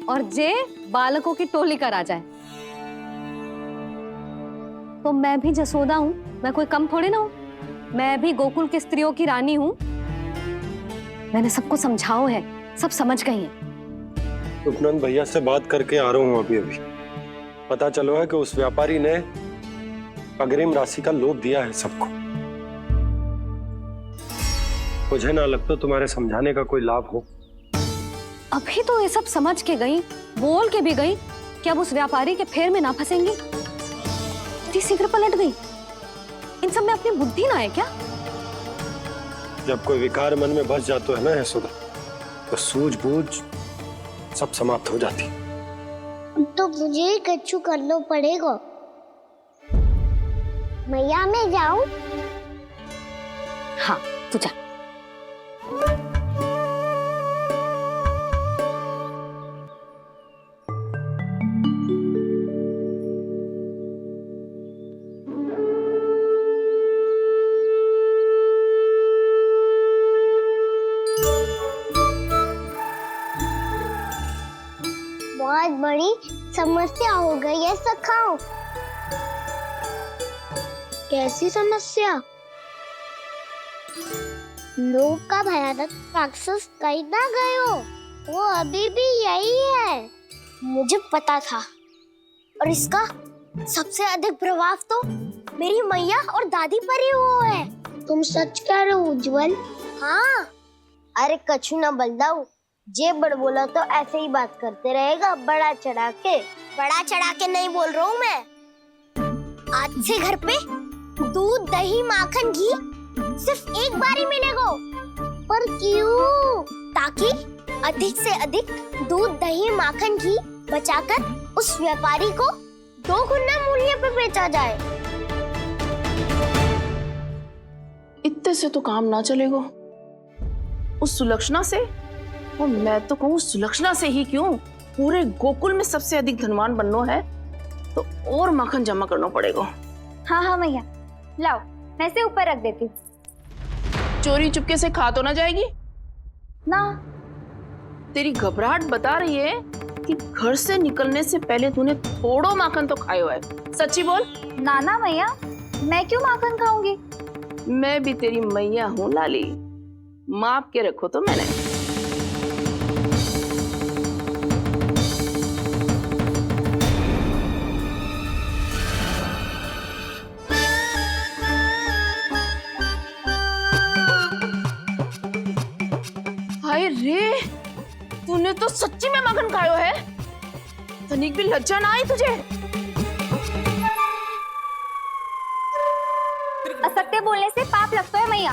और जे बालकों की टोली करा जाए। तो मैं भी जसोदा हूँ, मैं कोई कम थोड़ी ना हूँ। मैं भी गोकुल की स्त्रियों की रानी हूँ। मैंने सबको समझाओ है, सब समझ गई हैं। उपनंद भैया से बात करके आ रहा हूँ अभी अभी। पता चलो है कि उस व्यापारी ने अग्रिम राशि का लोभ दिया है सबको। मुझे ना लगता तुम्हारे समझाने का कोई लाभ हो। अभी तो ये सब समझ के गई, बोल के भी गई कि अब उस व्यापारी के फेर में ना फंसेंगी। इतनी शीघ्र पलट गई। इन सब में अपनी बुद्धि ना है क्या? जब कोई विकार मन में बस जाता है ना यशोदा, तो सूझबूझ सब समाप्त हो जाती। तो मुझे ही कच्चू करना पड़ेगा। मैया मैं जाऊं? हाँ तू जा। बहुत बड़ी समस्या हो गई है सखाओ। कैसी समस्या? लोभ का भयानक राक्षस कहीं ना गयो, वो अभी भी यही है। मुझे पता था। और इसका सबसे अधिक प्रभाव तो मेरी मैया और दादी पर ही हुआ है। तुम सच कह रहे हो उज्जवल? हाँ। अरे कछु ना बलदाऊ, जे बड़ बोला तो ऐसे ही बात करते रहेगा बड़ा चढ़ा के। बड़ा चढ़ा के नहीं बोल रहा हूँ मैं। आज से घर पे दूध दही माखन घी सिर्फ एक बार ही मिलेगा। पर क्यों? ताकि अधिक से अधिक दूध दही माखन घी बचाकर उस व्यापारी को 2 गुना मूल्य पे बेचा जाए। इतने से तो काम ना चलेगा। उस सुलक्षणा से, और मैं तो कहूँ सुलक्षणा से ही क्यों, पूरे गोकुल में सबसे अधिक धनवान बनना है तो और माखन जमा करना पड़ेगा। हाँ हाँ मैया, लाओ मैं इसे ऊपर रख देती हूँ। चोरी चुपके से खा तो ना जाएगी ना? तेरी घबराहट बता रही है कि घर से निकलने से पहले तूने थोड़ो माखन तो खाया है। सच्ची बोल। ना ना मैया, मैं क्यों माखन खाऊंगी? मैं भी तेरी मैया हूँ लाली, माप के रखो तो मैंने। हाय रे, तूने तो सच्ची में माखन खायो है। तनिक भी लज्जा ना आई तुझे? असत्य बोलने से पाप लगता है मैया।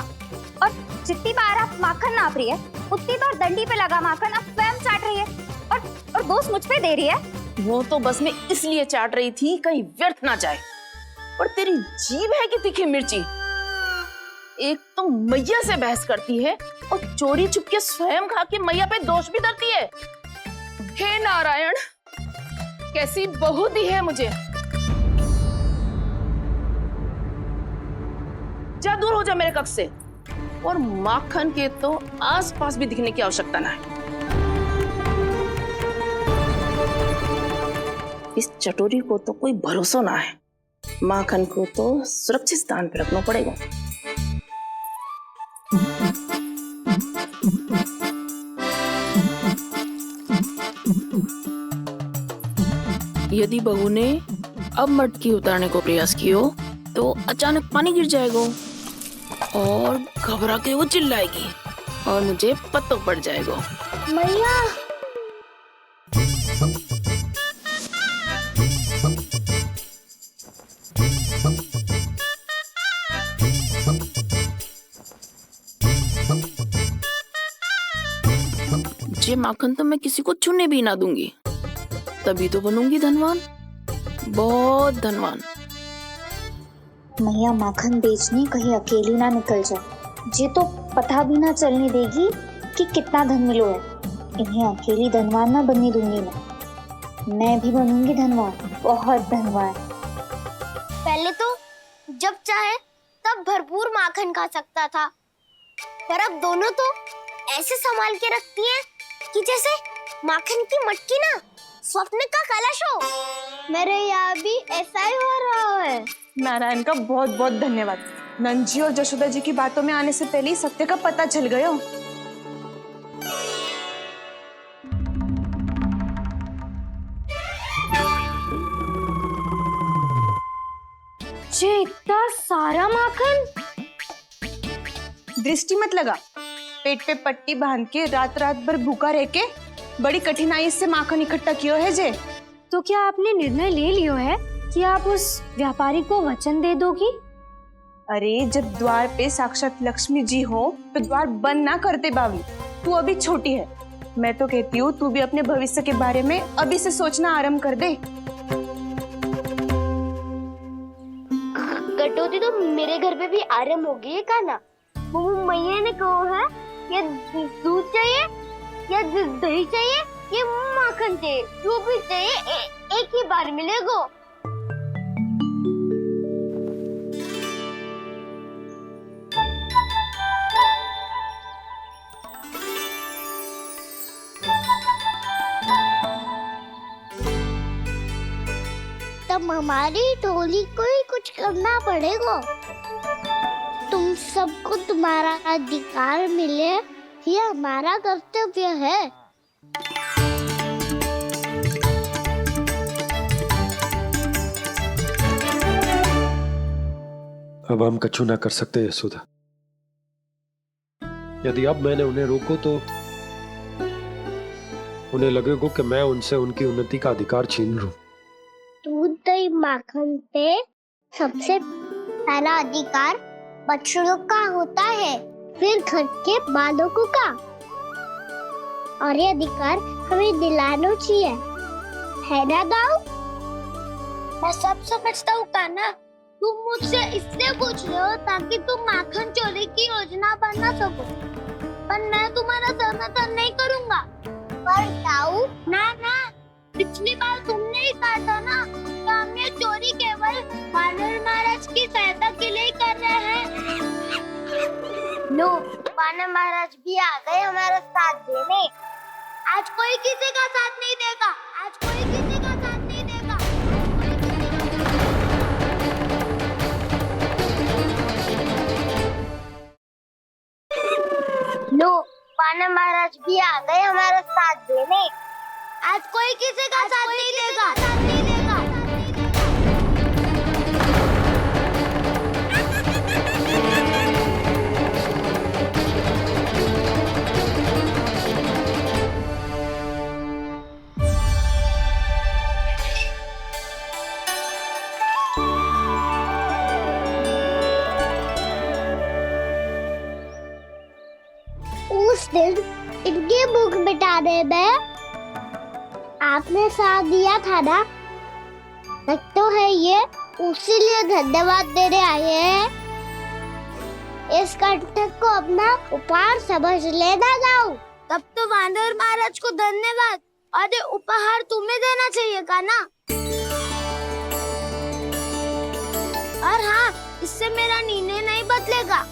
और जितनी बार आप माखन नाप रही है, उतनी बार डंडी पे लगा माखन आप स्वयं चाट रही है और दोष मुझ पे दे रही है। वो तो बस मैं इसलिए चाट रही थी कहीं व्यर्थ ना जाए। और तेरी जीभ है कि तीखी मिर्ची। एक तो मैया से बहस करती है और चोरी चुपके स्वयं खा के मैया पे दोष भी धरती है। हे नारायण, कैसी बहू दी है मुझे। जा दूर हो जा मेरे कक्ष से, और माखन के तो आसपास भी दिखने की आवश्यकता ना है। इस चटोरी को तो कोई भरोसा ना है। माखन को तो सुरक्षित स्थान पर रखना पड़ेगा। यदि बहू ने अब मटकी उतारने को प्रयास किया तो अचानक पानी गिर जाएगा और घबरा के वो चिल्लाएगी और मुझे पता पड़ जाएगा। मैया ये माखन तो मैं किसी को छूने भी ना दूंगी, तभी तो बनूंगी धनवान, बहुत धनवान। मैया माखन बेचने कहीं अकेली ना निकल जाए। ये तो पता भी ना चलने देगी कि कितना धन मिलो है। इन्हें अकेली धनवान ना बनने दूंगी मैं भी बनूंगी धनवान, बहुत धनवान। पहले तो जब चाहे तब भरपूर माखन खा सकता था, पर अब दोनों तो ऐसे संभाल के रखती हैं कि जैसे माखन की मटकी ना स्वप्न का कलश हो। मेरे यहाँ भी ऐसा ही हो रहा है। नारायण का बहुत बहुत धन्यवाद। नंद जी और जशोदा जी की बातों में आने से पहले ही सत्य का पता चल गया। जे इतना सारा माखन। दृष्टि मत लगा। पेट पे पट्टी बांध के रात रात भर भूखा रह के बड़ी कठिनाई से माखन इकट्ठा किया है जे। तो क्या आपने निर्णय ले लियो है कि आप उस व्यापारी को वचन दे दोगी? अरे जब द्वार पे साक्षात लक्ष्मी जी हो तो द्वार बंद ना करते बावली। तू अभी छोटी है। मैं तो कहती हूँ तू भी अपने भविष्य के बारे में अभी से सोचना आरंभ कर दे। कटौती तो मेरे घर पे भी आरंभ हो गई है का ना। मैया ने कहा है ये दूध चाहिए या दही चाहिए ये माखन चाहिए, जो भी चाहिए एक ही बार मिलेगा। तब हमारी टोली को ही कुछ करना पड़ेगा। तुम सबको तुम्हारा अधिकार मिले, ये हमारा कर्तव्य है। अब हम कछु ना कर सकते यशोदा। यदि अब मैंने उन्हें रोको तो उन्हें लगेगा कि मैं उनसे उनकी उन्नति का अधिकार छीन लूं। दूध दही माखन पे सबसे पहला अधिकार बच्चों का होता है, फिर घर के बालकों का। और ये अधिकार हमें दिलाना चाहिए, है ना दाऊ? मैं सब समझता हूँ कान्हा। तुम मुझसे इसलिए पूछ रहे हो ताकि तुम माखन चोरी की योजना बना सको, पर मैं तुम्हारा समर्थन नहीं करूँगा। पर दाऊ ना, पिछली बार तुमने ही कहा था ना कि हम ये चोरी केवल वानर महाराज की सहायता के लिए कर रहे हैं। लो, वानर महाराज भी आ गए हमारा साथ देने। आज कोई किसी का साथ नहीं देगा। आज कोई किसी का साथ नहीं देगा। लो, वानर महाराज भी आ गए हमारा साथ देने। आज कोई किसी का साथ नहीं देगा। उस दिन इनकी भूख मिटाने में आपने साथ दिया था ना, तो है ये उसी लिए धन्यवाद देने आए हैं। इस कर्तव्य को अपना उपहार समझ लेना जाओ। तब तो वानर महाराज को धन्यवाद और ये उपहार तुम्हें देना चाहिए का ना। और हाँ, इससे मेरा निर्णय नहीं बदलेगा।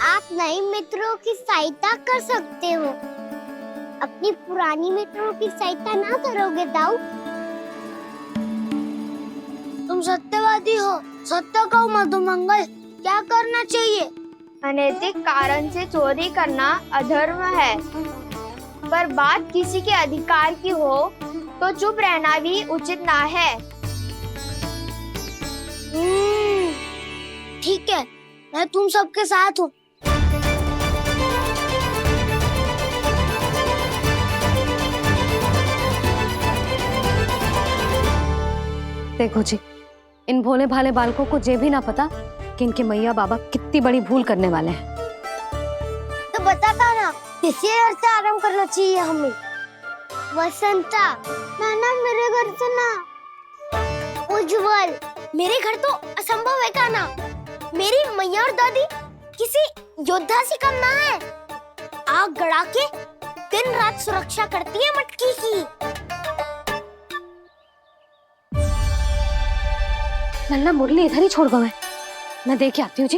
आप नए मित्रों की सहायता कर सकते हो, अपनी पुरानी मित्रों की सहायता ना करोगे दाऊ। तुम सत्यवादी हो, सत्य कहो मधुमंगल, क्या करना चाहिए? अनैतिक कारण से चोरी करना अधर्म है, पर बात किसी के अधिकार की हो तो चुप रहना भी उचित ना है। ठीक है, मैं तुम सबके साथ हूँ। देखो जी, इन भोले भाले बालकों को ये भी ना पता कि इनके मैया बाबा कितनी बड़ी भूल करने वाले हैं। तो बता ना, किसी घर से आरंभ करना चाहिए हमें? वसंता, ना मेरे घर से ना। उज्जवल, मेरे घर तो असंभव है का ना। मेरी मैया और दादी किसी योद्धा से कम ना है। आग गड़ा के दिन रात सुरक्षा करती है मटकी की। नन्ना मुरली इधर ही छोड़ गए, मैं देख के आती हूँ जी।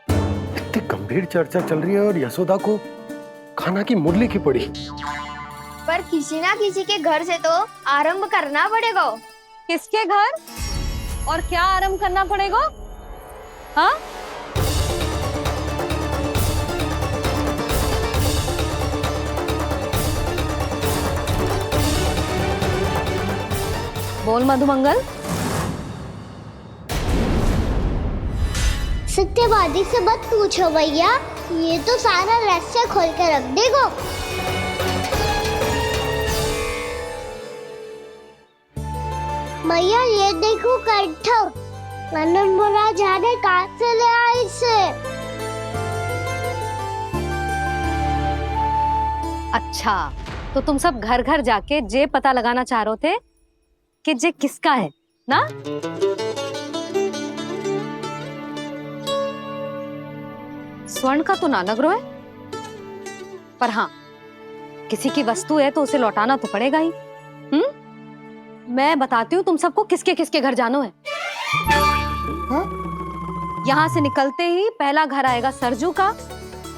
इतनी गंभीर चर्चा चल रही है और यशोदा को खाना की मुरली की पड़ी। पर किसी ना किसी के घर से तो आरंभ करना पड़ेगा। किसके घर और क्या आरंभ करना पड़ेगा? हाँ, बोल मधुमंगल। सत्यवादी से मत पूछो भैया, ये तो सारा रहस्य खोल के रख देगा। भैया ये देखो कंठ, आनंद बुरा जाने कहाँ से ले आया इसे। अच्छा, तो तुम सब घर घर जाके जे पता लगाना चाह रहे थे कि जे किसका है ना? स्वर्ण का तो ना लग रहा है, पर हाँ, किसी की वस्तु है तो उसे लौटाना तो पड़ेगा ही। मैं बताती हूँ तुम सबको किसके किसके घर जानो है। यहाँ से निकलते ही पहला घर आएगा सरजू का,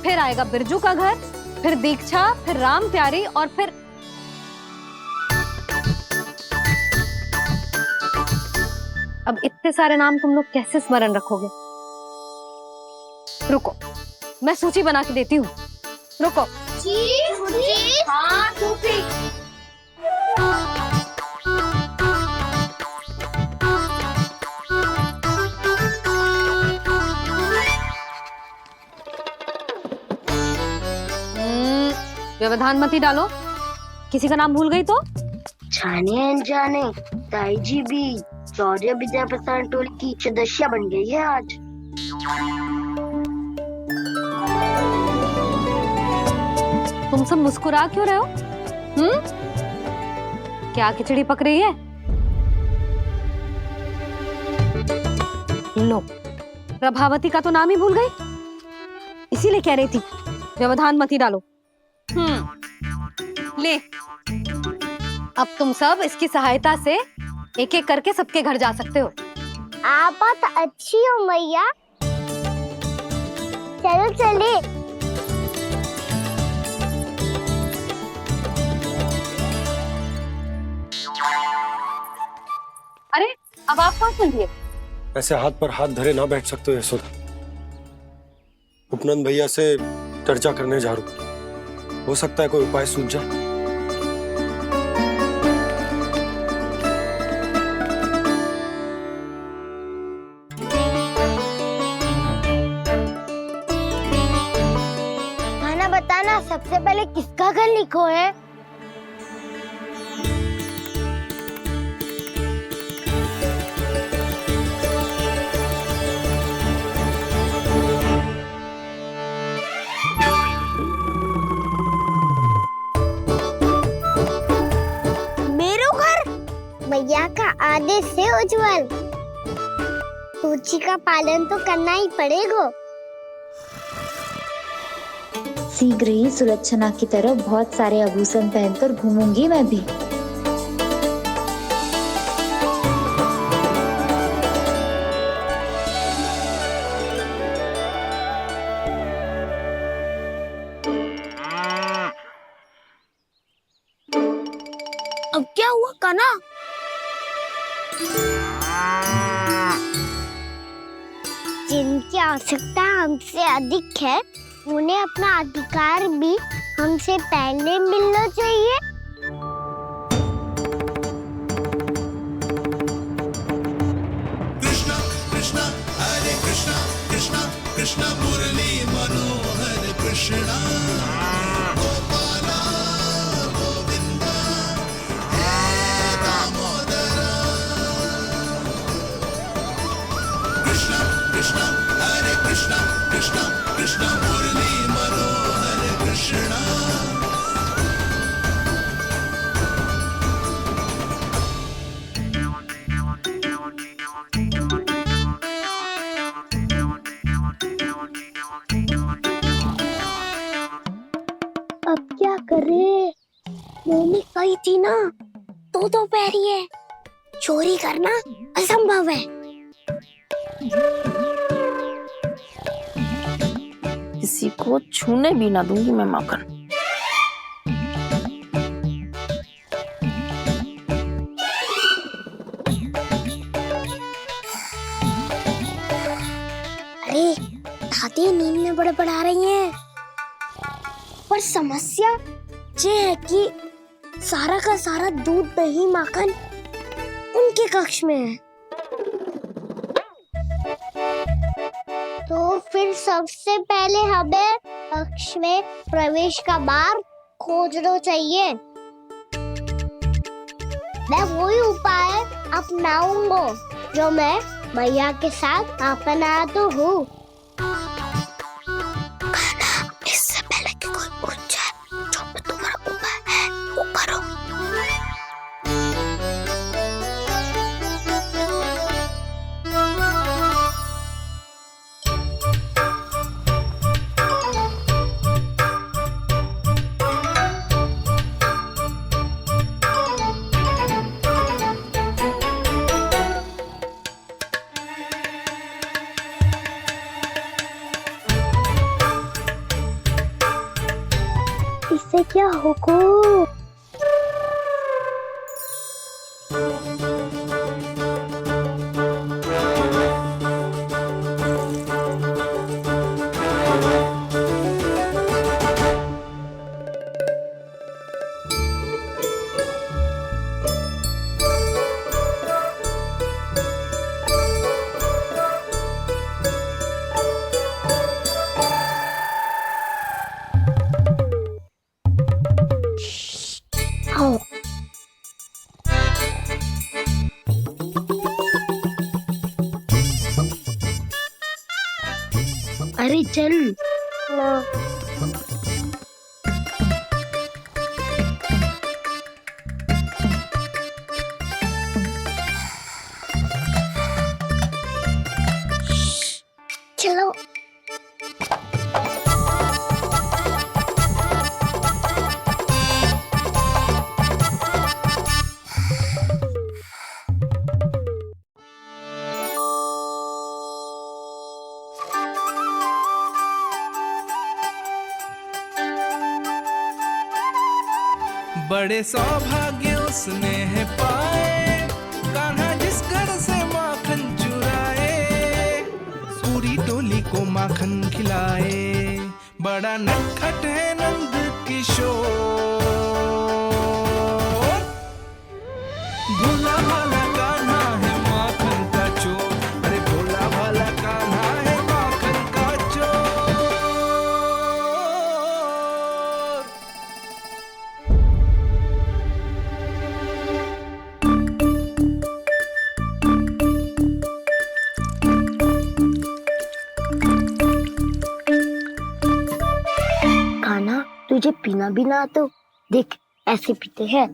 फिर आएगा बिरजू का घर, फिर दीक्षा, फिर राम प्यारी और फिर अब इतने सारे नाम तुम लोग कैसे स्मरण रखोगे? रुको, मैं सूची बना के देती हूँ। रुको। हाँ, सूची। व्यवधान मत ही डालो, किसी का नाम भूल गई तो? जाने अनजाने ताई जी भी शौर्य विद्या प्रसारण टोली की सदस्य बन गई है आज। तुम सब मुस्कुरा क्यों रहे हो? क्या खिचड़ी पक रही है? लो, प्रभावती का तो नाम ही भूल गई, इसीलिए कह रही थी व्यवधान मत ही डालो। ले, अब तुम सब इसकी सहायता से एक एक करके सबके घर जा सकते हो। आप तो अच्छी हो मैया, चलो चले। अरे, अब आप कहाँ चलिए? ऐसे हाथ पर हाथ धरे ना बैठ सकते हो यशोदा। उपनंद भैया से चर्चा करने जा रहा हूं, हो सकता है कोई उपाय सूझ जाए। खाना बताना, सबसे पहले किसका घर लिखो है? भैया का आदेश से उज्जवल, सूची का पालन तो करना ही पड़ेगा। शीघ्र ही सुलक्षणा की तरह बहुत सारे आभूषण पहनकर घूमूंगी मैं भी। अब क्या हुआ काना? जिनकी आवश्यकता हमसे अधिक है, उन्हें अपना अधिकार भी हमसे पहले मिलना चाहिए। कृष्णा कृष्णा हरे कृष्णा कृष्णा कृष्णा मुरली मनोहर कृष्णा गोपाला गोविंदा हे दामोदरा। कृष्णा कृष्णा हरे कृष्णा कृष्णा कृष्णा मुरली मनोहर कृष्णा। अब क्या करे? मम्मी कही थी ना, दो पैरी है, चोरी करना असंभव है। किसी को छूने भी ना दूंगी मैं माखन। में बड़बड़ा रही हैं। पर समस्या ये है कि सारा का सारा दूध दही माखन उनके कक्ष में है। तो फिर सबसे पहले हमें कक्ष में प्रवेश का मार्ग खोजना चाहिए। मैं वही उपाय अपनाऊंगा जो मैं मैया के साथ अपनाता हूँ। इससे पहले कि कोई पूछ जाए, जो भी तुम्हारा उपाय है वो करो। इससे क्या होगा? आओ। अरे चल ना। चलो। बड़े सौभाग्य उसने है पाए, कान्हा जिस घर से माखन चुराए, पूरी टोली को माखन खिलाए। बड़ा नटखट है नंद किशोर, भोला भाला कान्हा है माखन का चोर। अरे भोला भाला कान्हा है माखन का चोर। कान्हा, तुझे पीना भी ना तो देख ऐसे पीते हैं।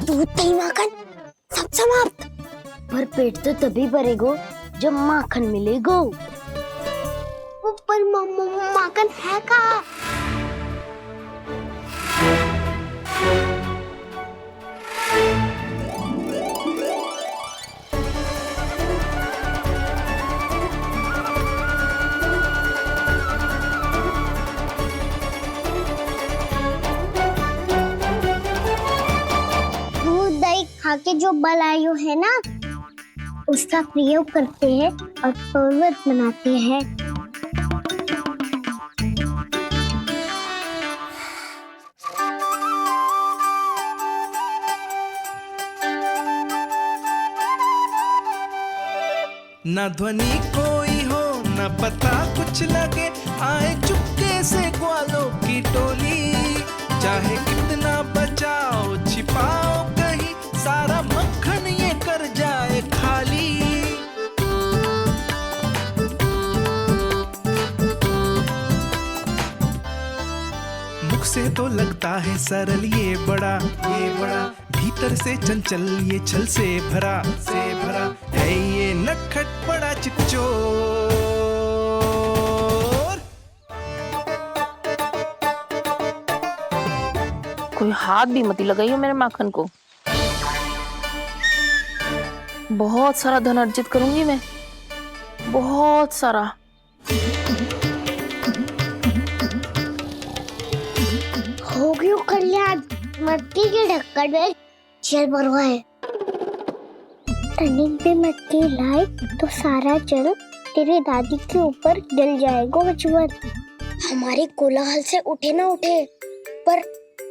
दूध दही माखन सब समाप्त। पर पेट तो तभी भरेगो जब माखन मिलेगो। ऊपर माखन है कहाँ? दूध दही खा के जो बलायु है ना, उसका प्रयोग करते हैं और पर्वत बनाते हैं। न ध्वनि कोई हो न पता कुछ लगे, आए चुपके से ग्वालों की टोली। चाहे कितना बचाओ छिपाओ कहीं, सारा मक्खन ये कर जाए खाली। मुख से तो लगता है सरल ये बड़ा भीतर से चंचल ये छल से भरा है ये नटखट बड़ा चिकचोर। कोई हाथ भी मत लगाइयो मेरे माखन को। बहुत सारा धन अर्जित करूंगी मैं। बहुत सारा। हो गयो कल्याण, मटकी के ढक्कन में जल भरवा है। टर्निंग पे मटकी लाए तो सारा जल तेरे दादी के ऊपर डल जाएगा बचवन। हमारे कोलाहल से उठे ना उठे, पर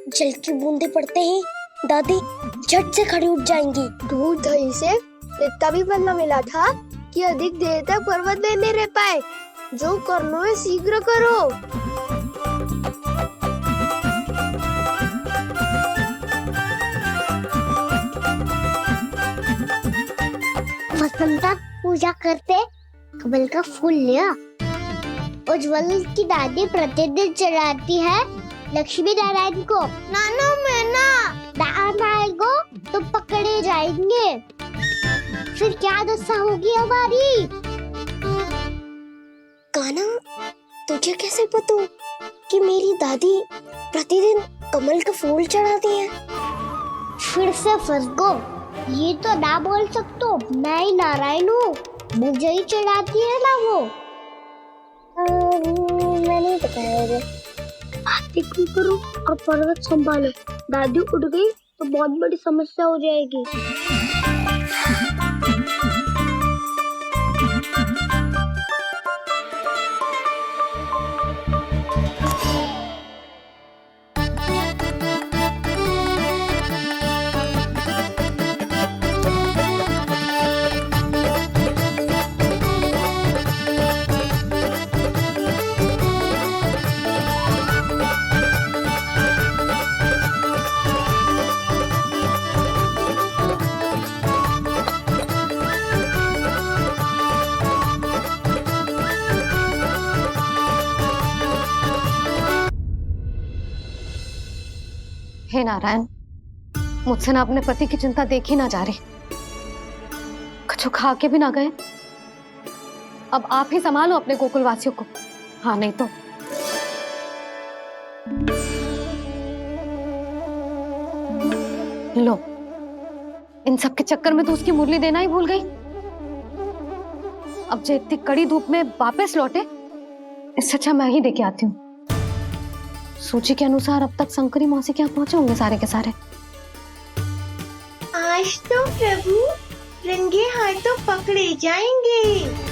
जल की बूंदे पड़ते ही दादी झट से खड़ी उठ जाएंगी। दूध दही से इतना भी बदला मिला था कि अधिक देर तक पर्वत में नहीं रह पाए। जो करना है शीघ्र करो। वसंता पूजा करते कमल का फूल लिया। उज्ज्वल की दादी प्रतिदिन चढ़ाती है लक्ष्मी नारायण को। नाना मैना आएगो तो पकड़े जाएंगे। फिर क्या दशा होगी हमारी? कान्हा, तुझे कैसे पता कि मेरी दादी प्रतिदिन कमल का फूल चढ़ाती है? फिर से फंस गो। ये तो ना बोल सकतो, मैं ही नारायण हूँ, मुझे ही चढ़ाती है ना वो। मैं नहीं बताया। आप क्यों करो और पर्वत संभालो। दादी उठ गई तो बहुत बड़ी समस्या हो जाएगी। हे नारायण, मुझसे ना अपने पति की चिंता देखी ना जा रही। कुछ खा के भी ना गए। अब आप ही संभालो अपने गोकुलवासियों को। हाँ, नहीं तो लो, इन सब के चक्कर में तो उसकी मुरली देना ही भूल गई। अब जो इतनी कड़ी धूप में वापस लौटे, इससे अच्छा मैं ही देके आती हूँ। सूची के अनुसार अब तक शंकरी मौसी के यहाँ पहुंचे होंगे सारे के सारे। आज तो प्रभु रंगे हाथों पकड़े जाएंगे।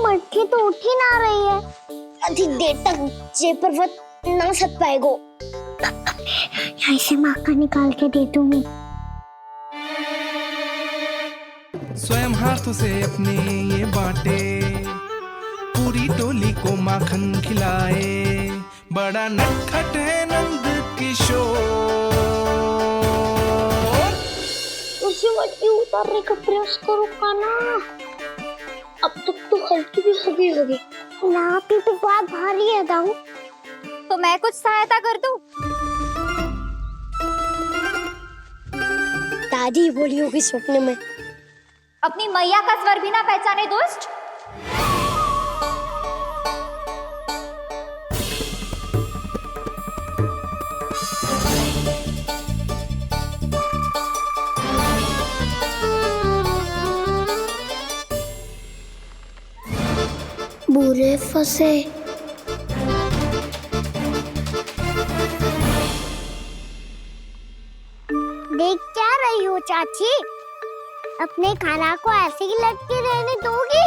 मटकी तो उठ ही ना रही है। अधिक देर तक ये पर्वत ना सक पाएगो। यहाँ से माखन निकाल के दे दूंगी। स्वयं हाथों से अपने ये बांटे, पूरी टोली को माखन खिलाए। बड़ा नटखट है नंद किशोर। उसे मटकी उतारने का प्रयास करो कान्हा। अब तक तो हल्की भी होगी। नापी तो बहुत भारी है दाऊ। तो मैं कुछ सहायता कर दूं? दादी बोली होगी सपने में। अपनी मैया का स्वर भी ना पहचाने दुष्ट। बुरे फंसे। देख क्या रही हो चाची? अपने खाना को ऐसे ही लटके रहने दोगी?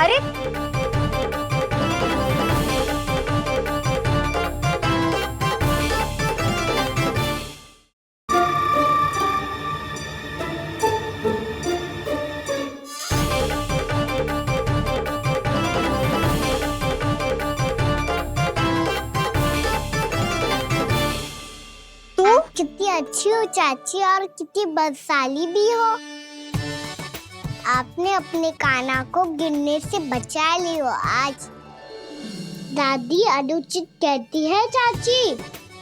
अरे हो चाची और कितनी बदसाली भी हो। आपने अपने कान्हा को गिरने से बचा ली हो आज। दादी अनुचित कहती है चाची,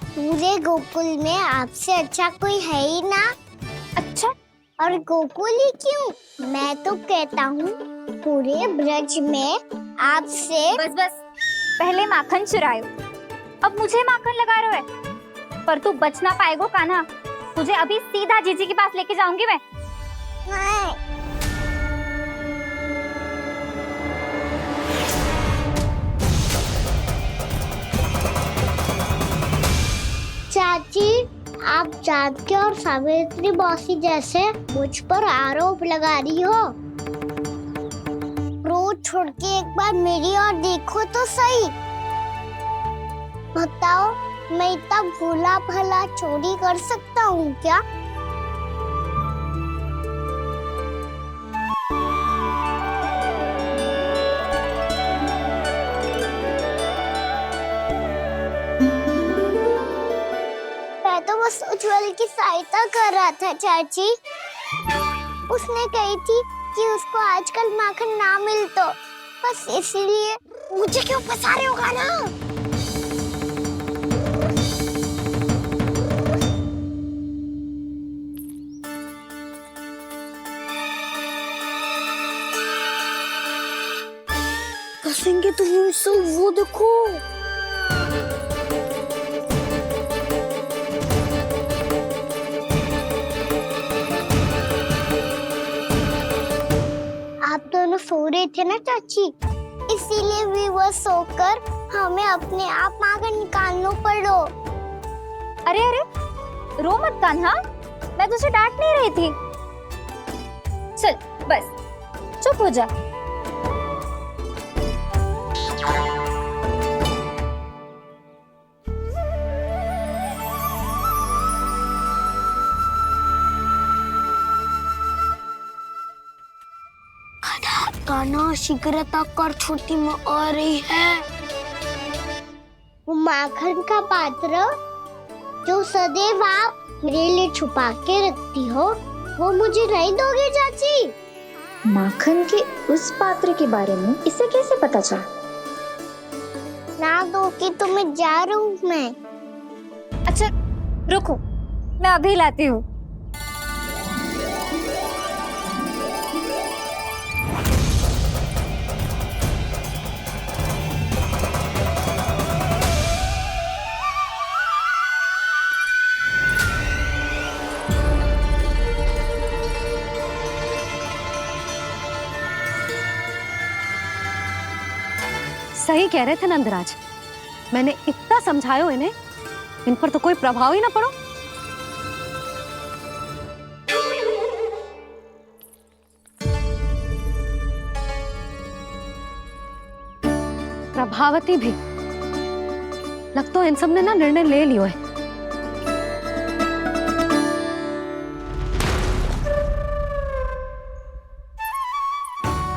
पूरे गोकुल में आपसे अच्छा कोई है ही ना। अच्छा, और गोकुल ही क्यों, मैं तो कहता हूँ पूरे ब्रज में आपसे। बस बस, पहले माखन चुरायो, अब मुझे माखन लगा रहे हो। पर तू बच ना पाएगो कान्हा, तुझे अभी सीधा जीजी के पास लेके जाऊंगी मैं। नहीं। चाची, आप जानकी और सावित्री मौसी जैसे मुझ पर आरोप लगा रही हो। रोज छोड़ के एक बार मेरी ओर देखो तो सही। बताओ, मैं इतना भोला भला चोरी कर सकता हूँ क्या? मैं तो बस उज्जवल की सहायता कर रहा था चाची। उसने कही थी कि उसको आजकल माखन ना मिल तो बस इसलिए। मुझे क्यों फंसा रहे हो कान्हा? फंसेंगे तो वो देखो। आप दोनों सो रहे थे ना चाची, इसीलिए विवश सोकर हमें अपने आप माखन निकालना पड़ो। अरे अरे, रो मत कान्हा, मैं तुझे डांट नहीं रही थी। चल बस चुप हो जा। कान्हा शीघ्रता कर, छोटी में आ रही है। वो माखन का पात्र जो सदैव आप मेरे लिए छुपा के रखती हो, वो मुझे नहीं दोगे चाची? माखन के उस पात्र के बारे में इसे कैसे पता चला? ना दोगी तो मैं जा रहा हूँ मैं। अच्छा रुको, मैं अभी लाती हूँ। सही कह रहे थे नंदराज, मैंने इतना समझायो इन्हें, इन पर तो कोई प्रभाव ही ना पड़ो। प्रभावती भी लगता तो इन सब ने ना निर्णय ले लियो है।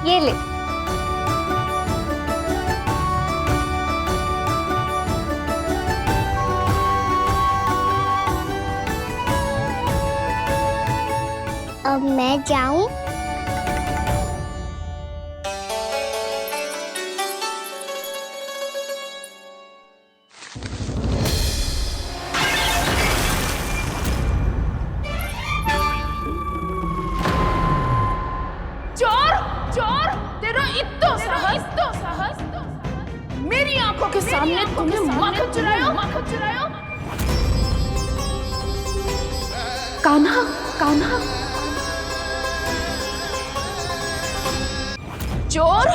ये ले। अब मैं जाऊं? चोर चोर, तेरा इतना साहस, मेरी आंखों के सामने तुमने माखन चुराया। कान्हा, कान्हा, चोर,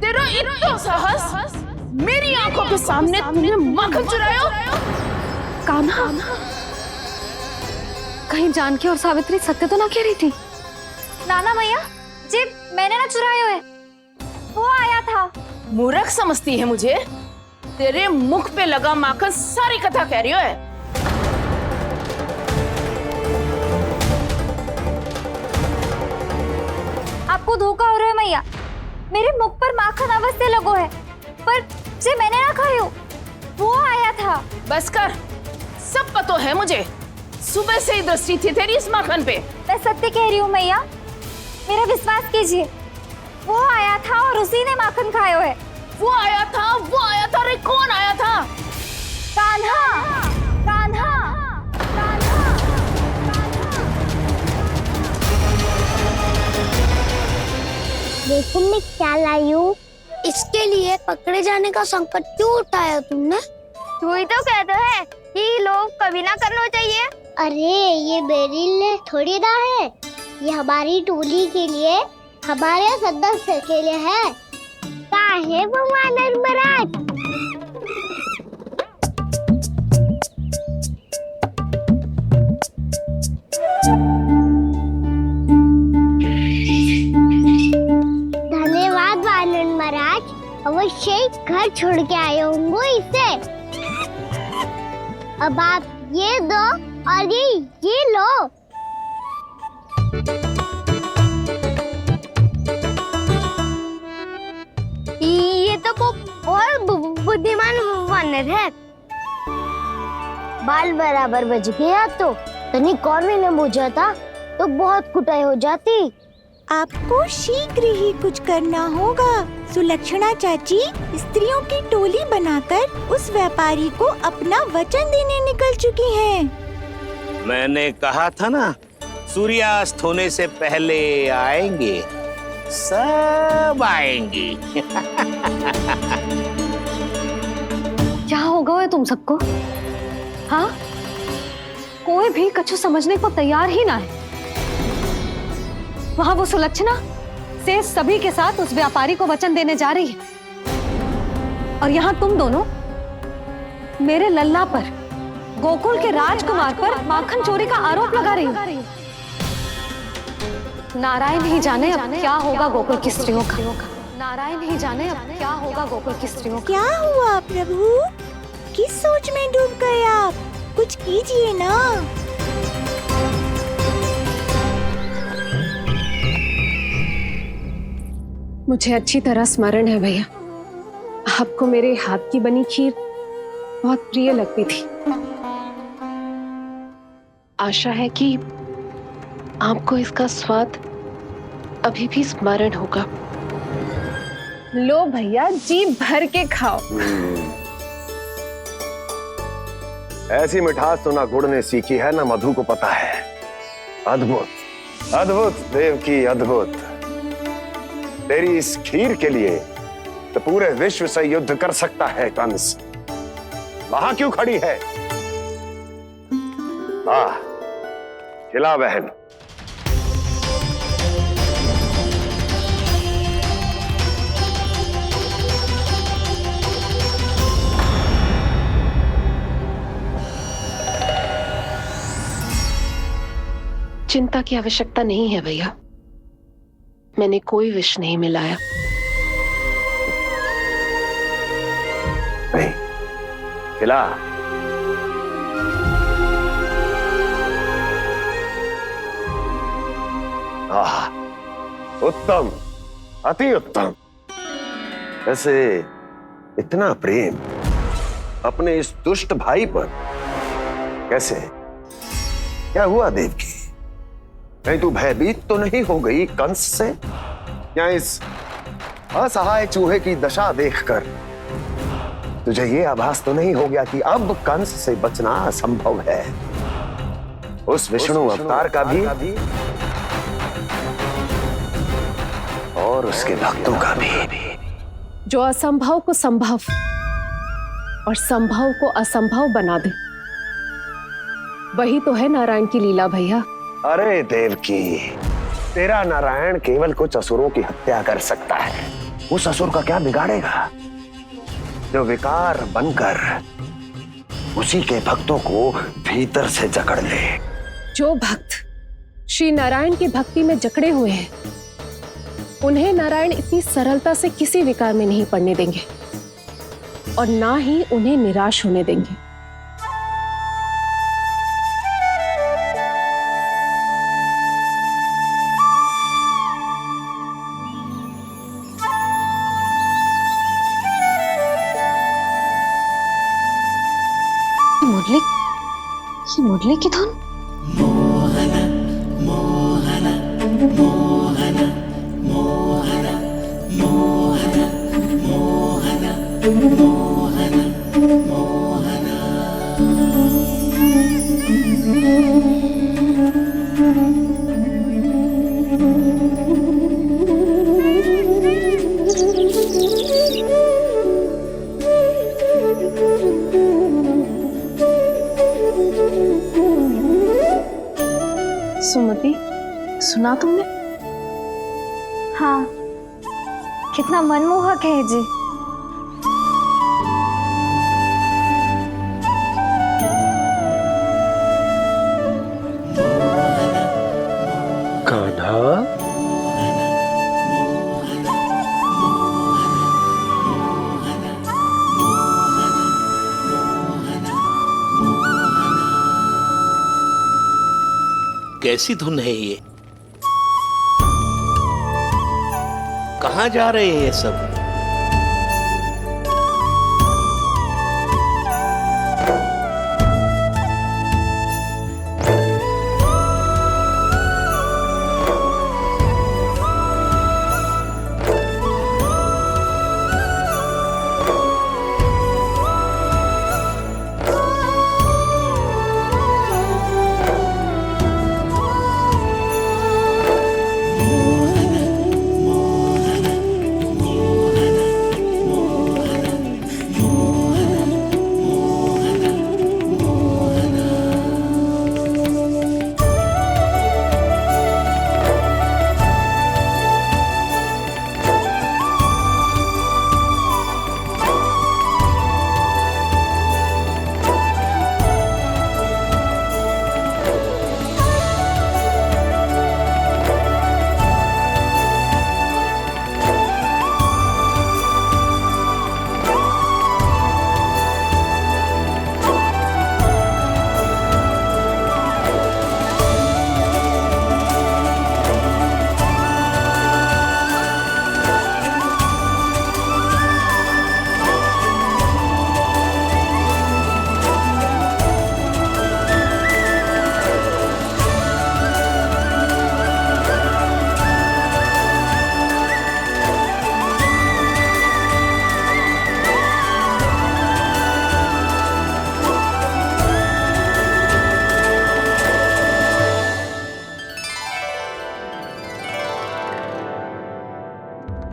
तेरा इतना साहस, मेरी आंखों के सामने तुमने माखन चुराया। कान्हा, कहीं जानकी और सावित्री सत्य तो ना कह रही थी? नाना मैया जी, मैंने ना चुराया है, वो आया था। मूर्ख समझती है मुझे? तेरे मुख पे लगा माखन सारी कथा कह रही है। आपको धोखा हो रहा है मैया, मेरे मुख पर माखन अवश्य लगो है, पर जे मैंने ना खायो, वो आया था। बस कर, सब पतो है मुझे, सुबह से ही दृष्टि थी तेरी इस माखन पे। मैं सत्य कह रही हूँ मैया, मेरा विश्वास कीजिए। वो आया था और उसी ने माखन खाया है। वो आया था, वो आया था। अरे कौन आया था? कान्हा, कान्हा, कान्हा। देखो मैं क्या लाई हूँ। इसके लिए पकड़े जाने का संकट क्यों उठाया तुमने? तू ही तो कहता है कि लोग कभी ना करना चाहिए। अरे ये मेरे लिए थोड़ी ना है, ये हमारी टोली के लिए, हमारे सदस्य के लिए है। काहे वो वानर महाराज? धन्यवाद वानर महाराज, अवश्य ही घर छोड़ के आए होंगे इसे। अब आप ये दो और ये लो। ये तो बहुत बुद्धिमान वानर है। बाल बराबर बज गया तो तनिक और भी न बुझा था तो बहुत कुटाई हो जाती। आपको शीघ्र ही कुछ करना होगा। सुलक्षणा चाची स्त्रियों की टोली बनाकर उस व्यापारी को अपना वचन देने निकल चुकी हैं। मैंने कहा था ना, सूर्यास्त होने से पहले आएंगे, सब आएंगे। क्या हो गया है तुम सबको? हाँ, कोई भी कछु समझने को तैयार ही ना है। वहां वो सुलक्षणा से सभी के साथ उस व्यापारी को वचन देने जा रही है, और यहाँ तुम दोनों मेरे लल्ला पर, गोकुल के राजकुमार पर माखन चोरी का आरोप लगा रही हो। नारायण ही जाने अब क्या होगा गोकुल की स्त्रियों का। नारायण ही जाने अब क्या होगा गोकुल की स्त्रियों का। क्या हुआ प्रभु? किस सोच में डूब गए आप? कुछ कीजिए ना। मुझे अच्छी तरह स्मरण है भैया, आपको मेरे हाथ की बनी खीर बहुत प्रिय लगती थी। आशा है कि आपको इसका स्वाद अभी भी स्मरण होगा। लो भैया, जी भर के खाओ। ऐसी मिठास तो ना गुड़ ने सीखी है ना मधु को पता है। अद्भुत अद्भुत देवकी, अद्भुत। तेरी इस खीर के लिए तो पूरे विश्व से युद्ध कर सकता है कंस। वहां क्यों खड़ी है? खिला बहन। चिंता की आवश्यकता नहीं है भैया, मैंने कोई विष नहीं मिलाया। नहीं, खिला। उत्तम, अति उत्तम। वैसे इतना प्रेम अपने इस दुष्ट भाई पर कैसे? क्या हुआ देवकी? कहीं तू भयभीत तो नहीं हो गई कंस से? या इस असहाय चूहे की दशा देखकर तुझे ये आभास तो नहीं हो गया कि अब कंस से बचना असंभव है? उस विष्णु अवतार का भी और उसके भक्तों का भी। जो असंभव को संभव और संभव को असंभव बना दे, वही तो है नारायण की लीला भैया। अरे देवकी, तेरा नारायण केवल कुछ असुरों की हत्या कर सकता है। उस असुर का क्या बिगाड़ेगा जो विकार बनकर उसी के भक्तों को भीतर से जकड़ ले। जो भक्त श्री नारायण की भक्ति में जकड़े हुए हैं, उन्हें नारायण इतनी सरलता से किसी विकार में नहीं पड़ने देंगे और ना ही उन्हें निराश होने देंगे। मुरली की धुन? तुमने? हाँ, कितना मनमोहक है जी। कान्हा, कैसी धुन है ये? कहाँ जा रहे हैं ये सब?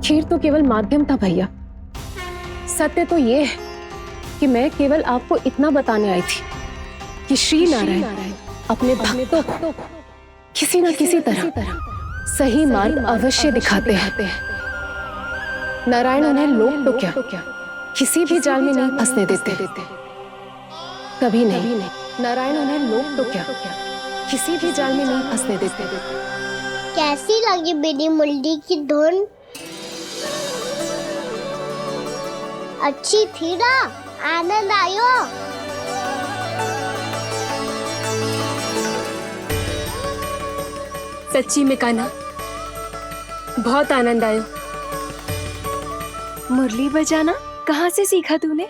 खीर तो केवल माध्यम था भैया। सत्य तो ये है कि मैं केवल आपको इतना बताने आई थी कि श्री नारायण अपने भक्तों को किसी न किसी तरह सही मार्ग अवश्य दिखाते हैं। नारायण उन्हें लोग तो क्या किसी भी जाल में नहीं फंसने देते, कभी नहीं। नारायण उन्हें लोग तो क्या किसी भी जाल में नहीं फंसने देते। कैसी लगी मेरी मुरली की धुन? अच्छी थी ना? आनंद आयो? सच्ची में कान्हा, बहुत आनंद आया। मुरली बजाना कहाँ से सीखा तूने?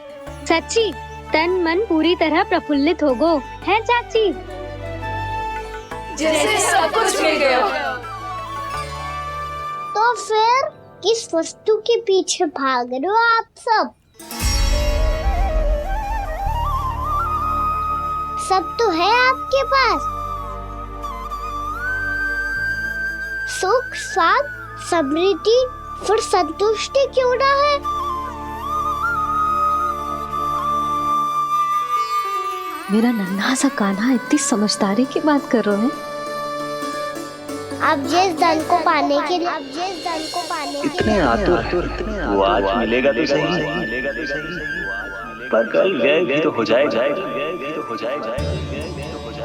सच्ची तन मन पूरी तरह प्रफुल्लित हो गो है चाची। जैसे सब कुछ मिल गया। तो फिर किस वस्तु के पीछे भाग रहे हो आप सब? सब तो है आपके पास। सुख, स्वाद, समृद्धि, फिर संतुष्टि क्यों ना है? मेरा नन्हा सा कान्हा इतनी समझदारी की बात कर रहे हैं। अब जिस धन को पाने के लिए इतने आतुर वो आज मिलेगा तो सही, पर कल व्यय भी तो हो जाएगा।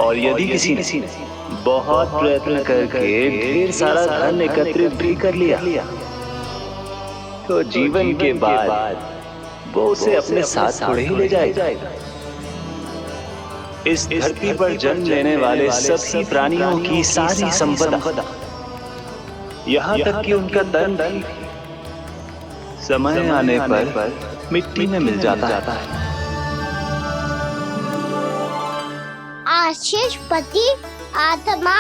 और यदि किसी ने बहुत प्रयत्न करके ढेर सारा धन एकत्रित भी कर लिया, तो जीवन के बाद वो उसे अपने साथ थोड़े ही ले जाएगा। इस धरती पर जन्म लेने वाले सभी प्राणियों की सारी संपदा, यहाँ तक कि उनका तन भी समय आने पर मिट्टी में मिल जाता है। आशीष पति आत्मा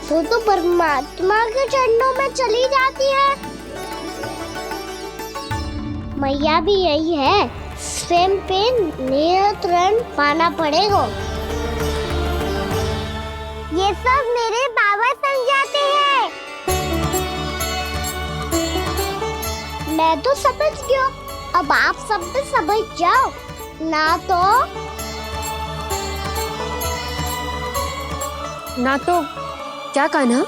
वो तो परमात्मा के चरणों में चली जाती है। मैया भी यही है, स्वयं पे नियंत्रण पाना पड़ेगा। ये सब मेरे बाबा समझाते हैं। मैं तो समझ गया, अब आप सब भी समझ जाओ क्या कान्हा?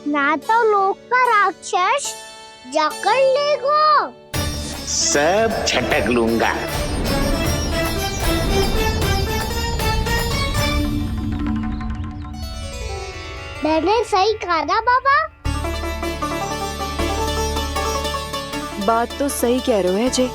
ना तो लोक का राक्षस जकड़ लेगो। सब झटक लूंगा। मैंने सही कहा ना बाबा? बात तो सही कह रहे हो अजय।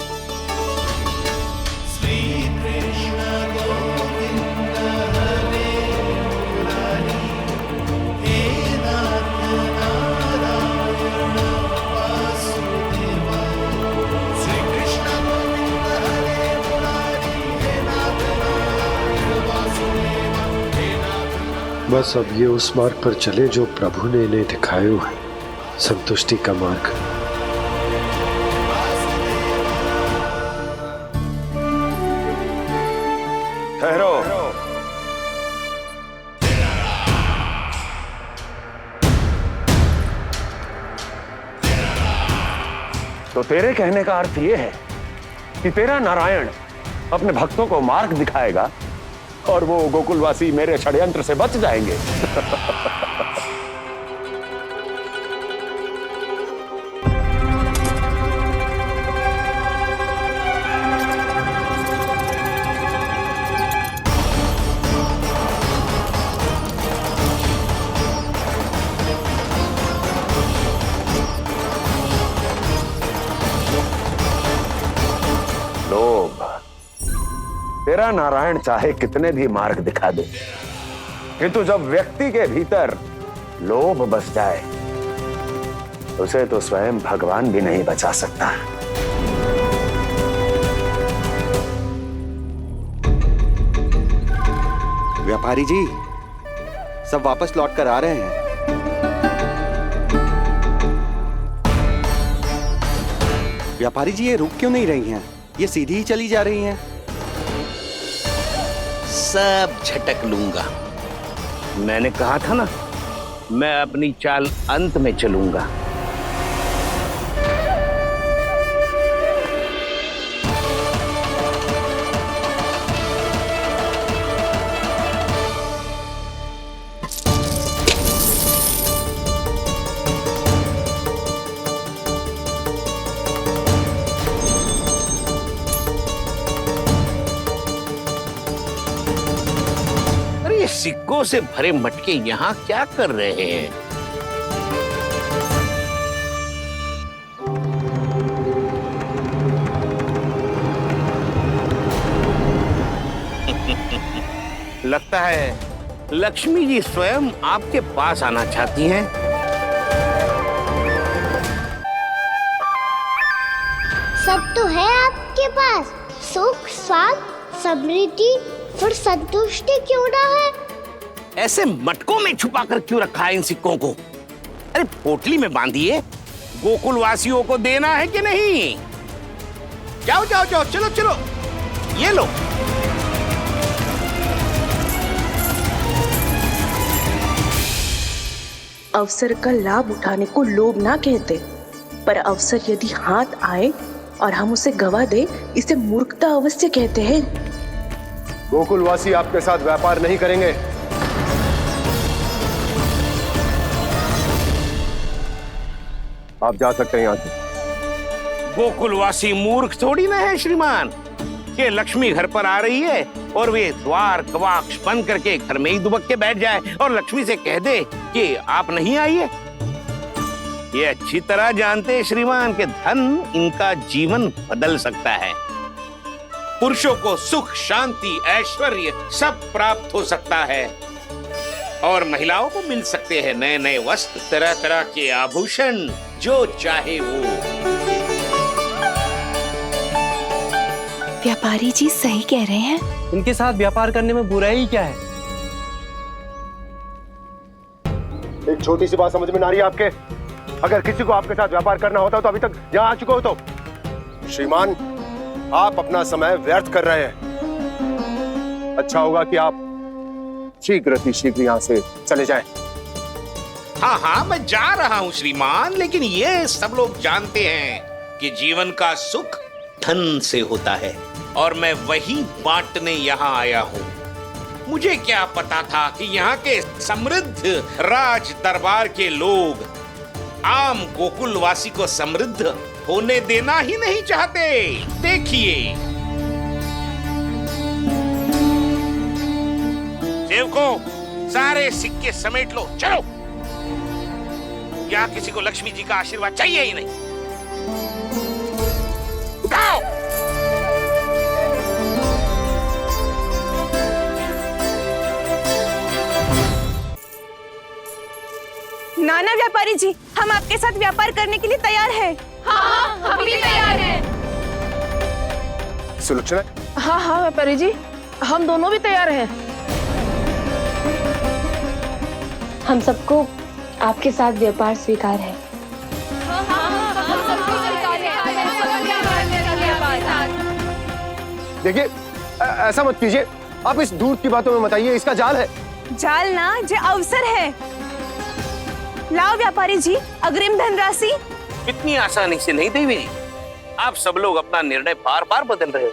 बस अब ये उस मार्ग पर चले जो प्रभु ने इन्हें दिखाया है, संतुष्टि का मार्ग। ठहरो। तो तेरे कहने का अर्थ यह है कि तेरा नारायण अपने भक्तों को मार्ग दिखाएगा और वो गोकुलवासी मेरे षड्यंत्र से बच जाएंगे। लोभ। तेरा नारायण चाहे कितने भी मार्ग दिखा दे, किंतु जब व्यक्ति के भीतर लोभ बस जाए उसे तो स्वयं भगवान भी नहीं बचा सकता। व्यापारी जी, सब वापस लौट कर आ रहे हैं। व्यापारी जी, ये रुक क्यों नहीं रही हैं? ये सीधी ही चली जा रही हैं। सब झटक लूंगा। मैंने कहा था ना, मैं अपनी चाल अंत में चलूंगा। सिक्कों से भरे मटके यहाँ क्या कर रहे हैं? लगता है लक्ष्मी जी स्वयं आपके पास आना चाहती हैं। सब तो है आपके पास, सुख, स्वाद, समृद्धि, फिर संतुष्टि क्यों ना है? ऐसे मटकों में छुपा कर क्यों रखा है इन सिक्कों को? अरे पोटली में बांधिए, गोकुलवासियों को देना है कि नहीं? जाओ जाओ जाओ, चलो चलो, ये लो। अवसर का लाभ उठाने को लोभ ना कहते, पर अवसर यदि हाथ आए और हम उसे गवा दे, इसे मूर्खता अवश्य कहते हैं। गोकुलवासी आपके साथ व्यापार नहीं करेंगे। आप जा सकते हैं यहाँ से। गोकुलवासी मूर्ख थोड़ी ना है श्रीमान। ये लक्ष्मी घर पर आ रही है और वे द्वार कवाक्ष बंद करके घर में ही दुबक के बैठ जाए और लक्ष्मी से कह दे कि आप नहीं आइए। ये अच्छी तरह जानते हैं श्रीमान कि धन इनका जीवन बदल सकता है। पुरुषों को सुख, शांति, ऐश्वर्य सब प्राप्त हो सकता है और महिलाओं को मिल सकते हैं नए नए वस्त्र, तरह तरह के आभूषण, जो चाहे वो। व्यापारी जी सही कह रहे हैं। इनके साथ व्यापार करने में बुराई क्या है? एक छोटी सी बात समझ में ना रही है आपके? अगर किसी को आपके साथ व्यापार करना होता तो अभी तक यहाँ आ चुके हो। तो श्रीमान, आप अपना समय व्यर्थ कर रहे हैं। अच्छा होगा कि आप शीघ्र यहाँ से चले जाएं। हाँ हाँ, मैं जा रहा हूँ श्रीमान, लेकिन ये सब लोग जानते हैं कि जीवन का सुख धन से होता है और मैं वही बांटने यहाँ आया हूँ। मुझे क्या पता था कि यहाँ के समृद्ध राज दरबार के लोग आम गोकुलवासी को समृद्ध होने देना ही नहीं चाहते। देखिए सेवकों, सारे सिक्के समेट लो, चलो। यहाँ किसी को लक्ष्मी जी का आशीर्वाद चाहिए ही नहीं। उठाओ। नाना व्यापारी जी, हम आपके साथ व्यापार करने के लिए तैयार हैं। हाँ, हम भी तैयार हैं। सुलक्षणा? हाँ हाँ व्यापारी जी, हम दोनों भी तैयार हैं। हम सबको आपके साथ व्यापार स्वीकार है। देखिए, ऐसा मत कीजिए। आप इस दूध की बातों में मत आइए, इसका जाल है। जाल ना, ये अवसर है। लाओ व्यापारी जी अग्रिम धनराशि। इतनी आसानी से नहीं देवी जी। आप सब लोग अपना निर्णय बार बार बदल रहे हो।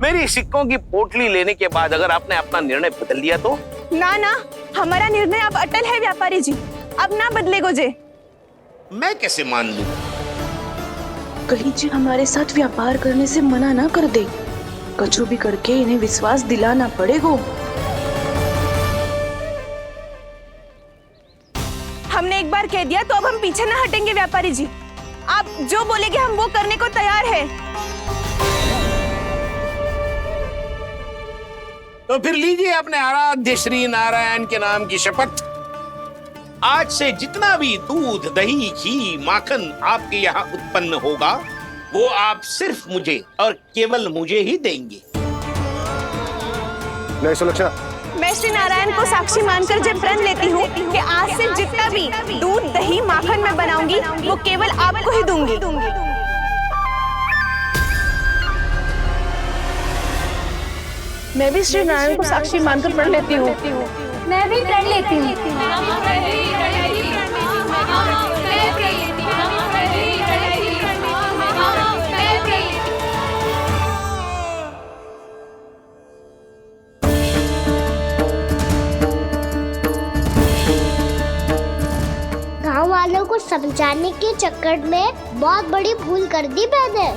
मेरी सिक्कों की पोटली लेने के बाद अगर आपने अपना निर्णय बदल लिया तो? ना ना, हमारा निर्णय अब अटल है व्यापारी जी, अब ना बदलेगो जे। मैं कैसे मान लूं? कहीं जी हमारे साथ व्यापार करने से मना ना कर दे। कचू भी करके इन्हें विश्वास दिलाना पड़ेगा। हमने एक बार कह दिया तो अब हम पीछे ना हटेंगे व्यापारी जी। आप जो बोलेंगे हम वो करने को तैयार है। तो फिर लीजिए अपने आराध्य श्री नारायण के नाम की शपथ। आज से जितना भी दूध, दही, घी, माखन आपके यहाँ उत्पन्न होगा वो आप सिर्फ मुझे और केवल मुझे ही देंगे। नहीं सुलक्षणा, मैं श्री नारायण को साक्षी मानकर जब प्रण लेती हूँ कि आज से जितना भी दूध, दही, माखन मैं बनाऊंगी वो केवल आपको ही दूंगी। मैं भी श्री नारायण को साक्षी मानकर प्रण लेती हूँ। मैं भी प्रण लेती हूँ। गांव वालों को समझाने के चक्कर में बहुत बड़ी भूल कर दी मैंने।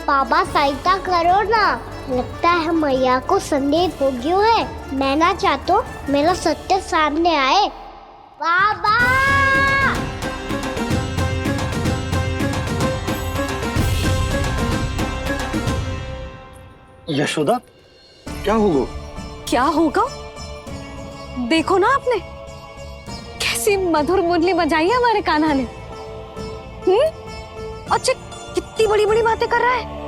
बाबा सहायता करो ना, लगता है मैया को संदेह हो गया है। मैं ना चाहता मेरा सत्य सामने आए। बाबा! यशोदा, क्या होगा? क्या होगा? देखो ना आपने कैसी मधुर मुरली बजाई है हमारे कान्हा ने। अच्छा, कितनी बड़ी बड़ी बातें कर रहा है।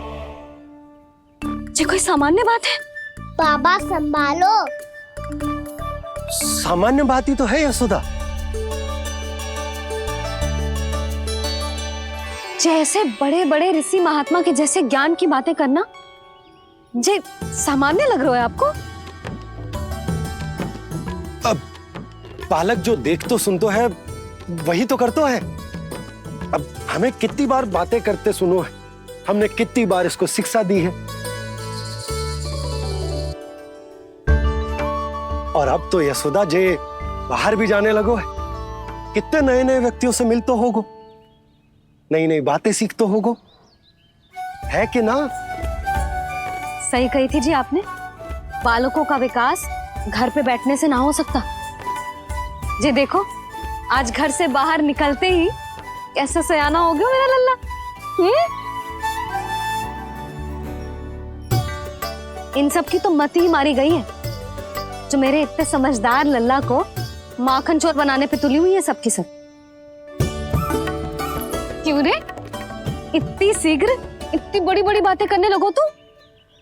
ये कोई सामान्य बात है? बाबा संभालो। सामान्य बात ही तो है यशोदा। जैसे बड़े बड़े ऋषि महात्मा के जैसे ज्ञान की बातें करना जे सामान्य लग रहा है आपको? अब बालक जो देख तो सुन तो है वही तो करता है। अब हमें कितनी बार बातें करते सुनो है, हमने कितनी बार इसको शिक्षा दी है। और अब तो यशोदा जे बाहर भी जाने लगो है, कितने नए नए व्यक्तियों से मिलते होगो, नई नई बातें सीखते होगो, है कि ना? सही कही थी जी आपने। बालकों का विकास घर पे बैठने से ना हो सकता। जी देखो, आज घर से बाहर निकलते ही कैसा सयाना हो गया मेरा लल्ला। इन सब की तो मत ही मारी गई है, जो मेरे इतने समझदार लल्ला को माखन चोर बनाने पे तुली हुई है सबकी सब। क्यों रे, इतनी शीघ्र इतनी बड़ी बड़ी बातें करने लगो तू?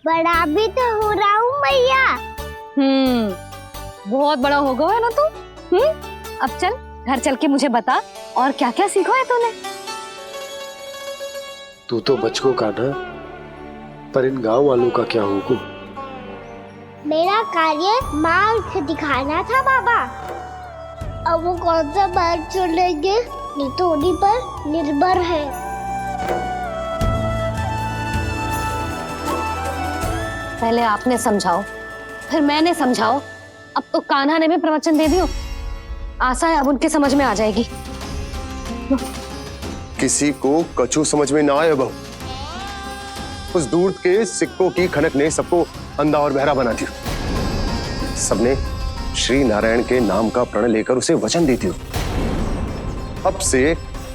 बड़ा भी तो हो रहा हूँ मैया। बहुत बड़ा हो गया है ना तू। अब चल घर चल के मुझे बता और क्या क्या सीखा है तूने। तू तो बचको कान्हा, पर इन गांव वालों का क्या होगा? मेरा कार्य मार्ग दिखाना था बाबा। अब वो कौन सा मार्ग चुनेंगे ये तो उन्हीं पर निर्भर है। पहले आपने समझाओ, फिर मैंने समझाओ, अब तो कान्हा ने भी प्रवचन दे दियो। आशा है अब उनके समझ में आ जाएगी। किसी को कछु समझ में ना आए बहू। उस दूध के सिक्कों की खनक ने सबको अंधा और बहरा बना दिया। सबने श्री नारायण के नाम का प्रण लेकर उसे वचन देती हो। अब से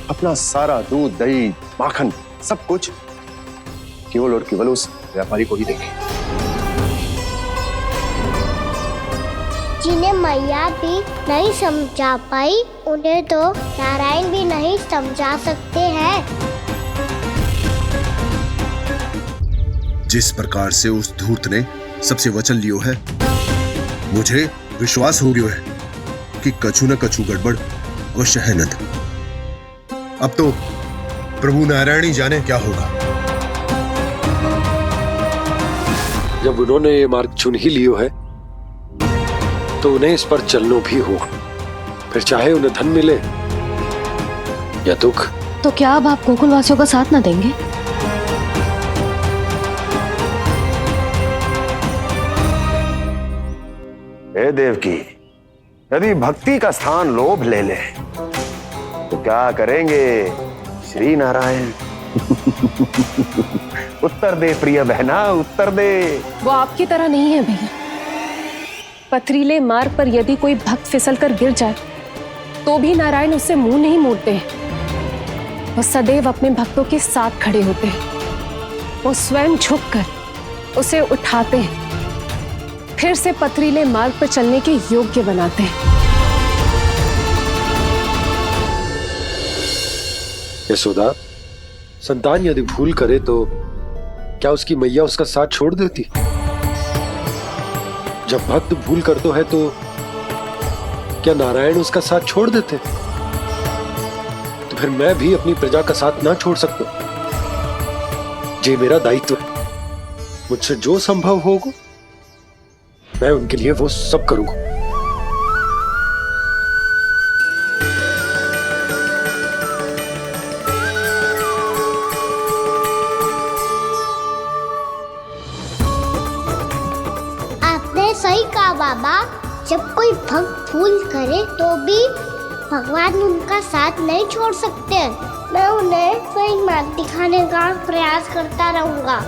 अपना सारा दूध, दही, माखन सब कुछ केवल और केवल उस व्यापारी को ही देंगे। जिन्हें मैया भी नहीं समझा पाई, उन्हें तो नारायण भी नहीं समझा सकते हैं। जिस प्रकार से उस धूर्त ने सबसे वचन लियो है, मुझे विश्वास हो गयो है कि कछु न कछु गड़बड़ अवश्य है नंद। अब तो प्रभु नारायण ही जाने क्या होगा। जब उन्होंने ये मार्ग चुन ही लियो है तो उन्हें इस पर चलना भी होगा, फिर चाहे उन्हें धन मिले या दुख। तो क्या अब आप गोकुलवासियों का साथ ना देंगे? हे देवकी, यदि भक्ति का स्थान लोभ ले ले तो क्या करेंगे श्री नारायण? उत्तर दे प्रिय बहना, उत्तर दे। वो आपकी तरह नहीं है भैया। पथरीले मार्ग पर यदि कोई भक्त फिसलकर गिर जाए तो भी नारायण उससे मुंह नहीं मोड़ते हैं। वो सदैव अपने भक्तों के साथ खड़े होते हैं। वो स्वयं झुककर उसे उठाते हैं, फिर से पथरीले मार्ग पर चलने के योग्य बनाते हैं। यशोदा, संतान यदि भूल करे तो क्या उसकी मैया उसका साथ छोड़ देती? जब भक्त भूल करते है तो क्या नारायण उसका साथ छोड़ देते? तो फिर मैं भी अपनी प्रजा का साथ ना छोड़ सकता। ये मेरा दायित्व है। मुझसे जो संभव होगा मैं उनके लिए वो सब करूंगा। आपने सही कहा बाबा। जब कोई भक्त भूल करे तो भी भगवान उनका साथ नहीं छोड़ सकते। मैं उन्हें सही मार्ग दिखाने का प्रयास करता रहूंगा।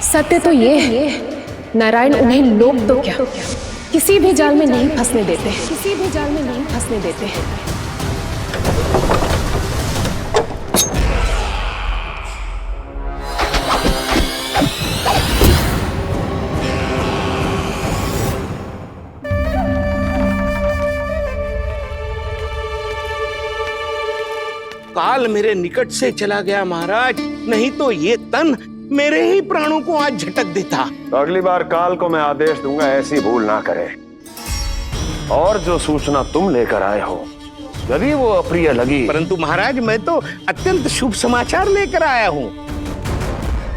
सत्य तो ये है, नारायण उन्हें लोग तो क्या किसी भी जाल में नहीं फंसने देते, किसी भी जाल में नहीं फंसने देते हैं। काल मेरे निकट से चला गया महाराज, नहीं तो ये तन मेरे ही प्राणों को आज झटक देता। तो अगली बार काल को मैं आदेश दूंगा ऐसी भूल ना करे। और जो सूचना तुम लेकर आए हो यदि वो अप्रिय लगी, परंतु महाराज मैं तो अत्यंत शुभ समाचार लेकर आया हूँ।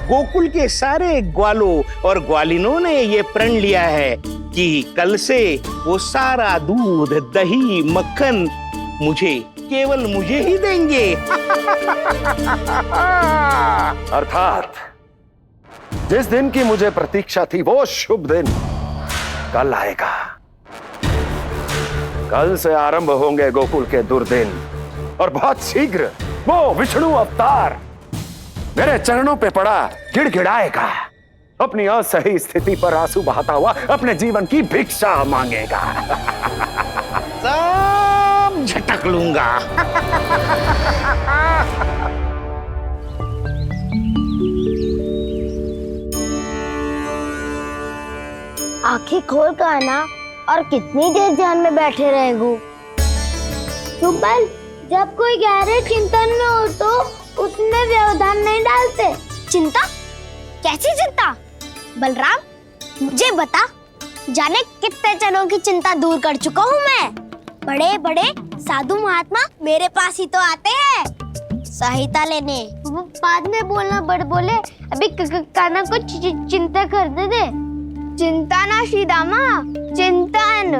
गोकुल के सारे ग्वालों और ग्वालिनों ने ये प्रण लिया है कि कल से वो सारा दूध, दही, मक्खन मुझे, केवल मुझे ही देंगे। अर्थात जिस दिन की मुझे प्रतीक्षा थी वो शुभ दिन कल आएगा। कल से आरंभ होंगे गोकुल के दुर्दिन और बहुत शीघ्र वो विष्णु अवतार मेरे चरणों पे पड़ा गिड़गिड़ाएगा। अपनी असही स्थिति पर आंसू बहाता हुआ अपने जीवन की भिक्षा मांगेगा। सब झटक लूंगा। आंखें खोल कर आना। और कितनी देर ध्यान में बैठे रहेगो? सुबल, जब कोई गहरे चिंतन में हो तो उसमें व्यवधान नहीं डालते। चिंता? कैसी चिंता? बलराम, मुझे बता, जाने कितने जनों की चिंता दूर कर चुका हूँ मैं। बड़े बड़े साधु महात्मा मेरे पास ही तो आते हैं सहायता लेने। बाद में बोलना बड़ बोले, अभी कान्हा को चिंता करने दे। चिंता ना श्रीदामा, चिंतन।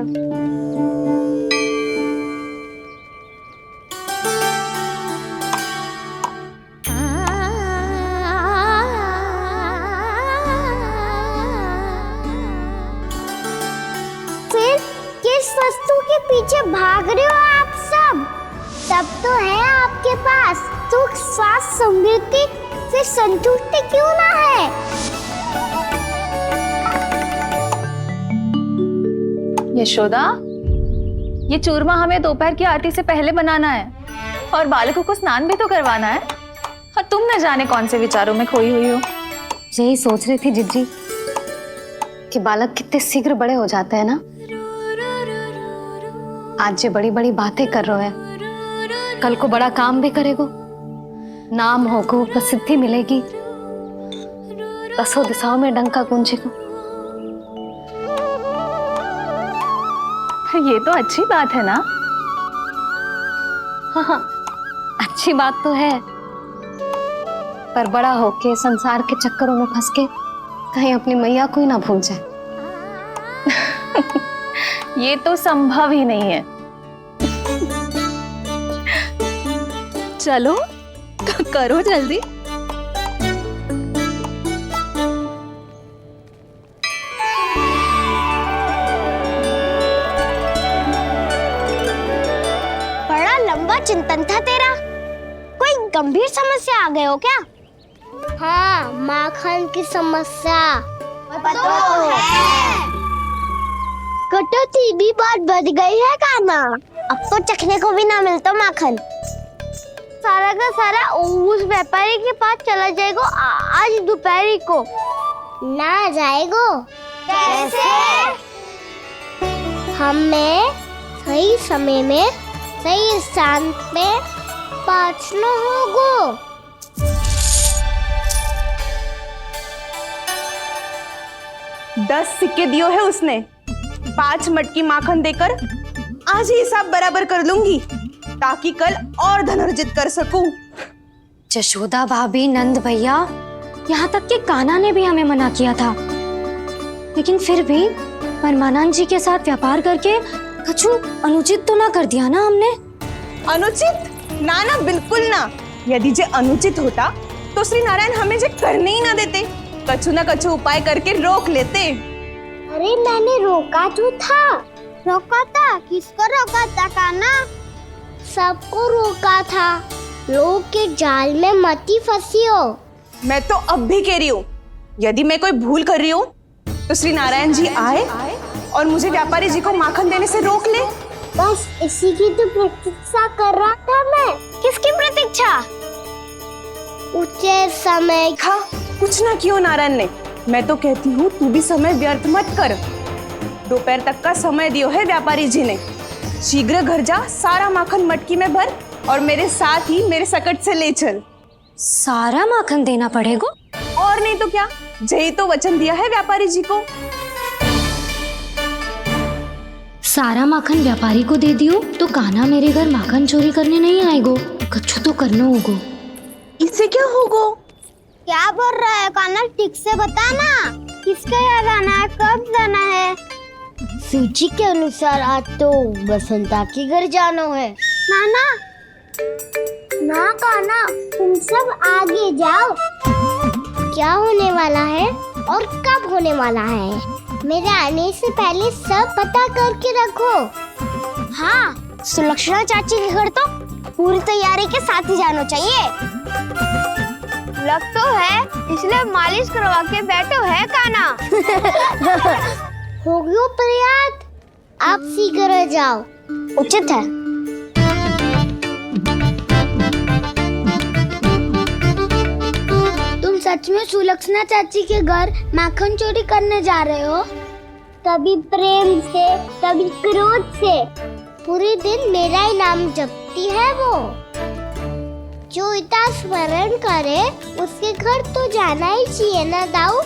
पीछे भाग रहे हो आप सब तो है आपके पास, सुख स्वास्थ्य समृद्धि से संतुष्टि क्यों ना है? यशोदा, ये चूरमा हमें दोपहर की आरती से पहले बनाना है और बालकों को स्नान भी तो करवाना है। और तुम न जाने कौन से विचारों में खोई हुई हो। यही सोच रही थी जिज्जी कि बालक कितने शीघ्र बड़े हो जाते हैं ना। आज ये बड़ी बड़ी बातें कर रहे हैं, कल को बड़ा काम भी करेगो, नाम होगो, प्रसिद्धि मिलेगी, दसों दिशाओं में डंका गूंजेगो। ये तो अच्छी बात है ना। हाँ, अच्छी बात तो है, पर बड़ा होके संसार के चक्करों में फंस के कहीं अपनी मैया को ही ना भूल जाए। ये तो संभव ही नहीं है। चलो करो जल्दी। बड़ा लंबा चिंतन था तेरा, कोई गंभीर समस्या आ गए हो क्या? हाँ, माखन की समस्या तो है। कटौती भी बहुत बढ़ गई है कान्हा, अब तो चखने को भी ना मिलता माखन। सारा का सारा उस व्यापारी के पास चला जाएगा आज दोपहर को। ना जाएगो? कैसे? हमें सही समय में सही स्थान पे पहुंचना होगा। 10 सिक्के दियो है उसने, 5 मटकी माखन देकर आज ही हिसाब बराबर कर लूंगी ताकि कल और धन अर्जित कर सकूं। यशोदा भाभी, नंद भैया, यहाँ तक कि कान्हा ने भी हमें मना किया था, लेकिन फिर भी परमानंद जी के साथ व्यापार करके कुछ अनुचित तो ना कर दिया ना हमने? अनुचित? ना ना, बिल्कुल ना। यदि जे अनुचित होता तो श्री नारायण हमें जे करने ही ना देते, कछु ना कछु उपाय करके रोक लेते। अरे मैंने रोका तो था। रोका था? किसको रोका था कान्हा? सबको रोका था। लोग के जाल में मत ही फंसी हो। मैं तो अब भी कह रही हूँ, यदि मैं कोई भूल कर रही हूँ तो श्री नारायण जी आए और मुझे व्यापारी जी को माखन देने से रोक ले। बस इसी की तो प्रतीक्षा कर रहा था मैं। किसकी प्रतीक्षा? उचित समय का कुछ ना क्यों नारायण ने। मैं तो कहती हूँ तू भी समय व्यर्थ मत कर। दोपहर तक का समय दियो है व्यापारी जी ने। शीघ्र घर जा, सारा माखन मटकी में भर और मेरे साथ ही मेरे सकट से ले चल। सारा माखन देना पड़ेगा? और नहीं तो क्या, यही तो वचन दिया है व्यापारी जी को। सारा माखन व्यापारी को दे दियो तो कान्हा मेरे घर माखन चोरी करने नहीं आएगो, कछु तो करना होगो। इससे क्या होगो? क्या बोल रहा है कान्हा, ठीक से बता ना। किसका यहाँ जाना है, कब जाना है? सूची के अनुसार आज तो बसंता के घर जाना है। नाना ना कान्हा, तुम सब आगे जाओ। क्या होने वाला है और कब होने वाला है, मेरे आने से पहले सब पता करके रखो। हाँ, सुलक्षणा चाची के घर तो पूरी तैयारी के साथ ही जाना चाहिए। लग तो है, इसलिए मालिश करवा के बैठो है कान्हा। हो गयो प्रयास, आप शीघ्र जाओ, उचित है। तुम सच में सुलक्षणा चाची के घर माखन चोरी करने जा रहे हो? कभी प्रेम से, कभी क्रोध से, पूरे दिन मेरा ही नाम जपती है वो। जो इतना स्मरण करे उसके घर तो जाना ही चाहिए ना दाऊ।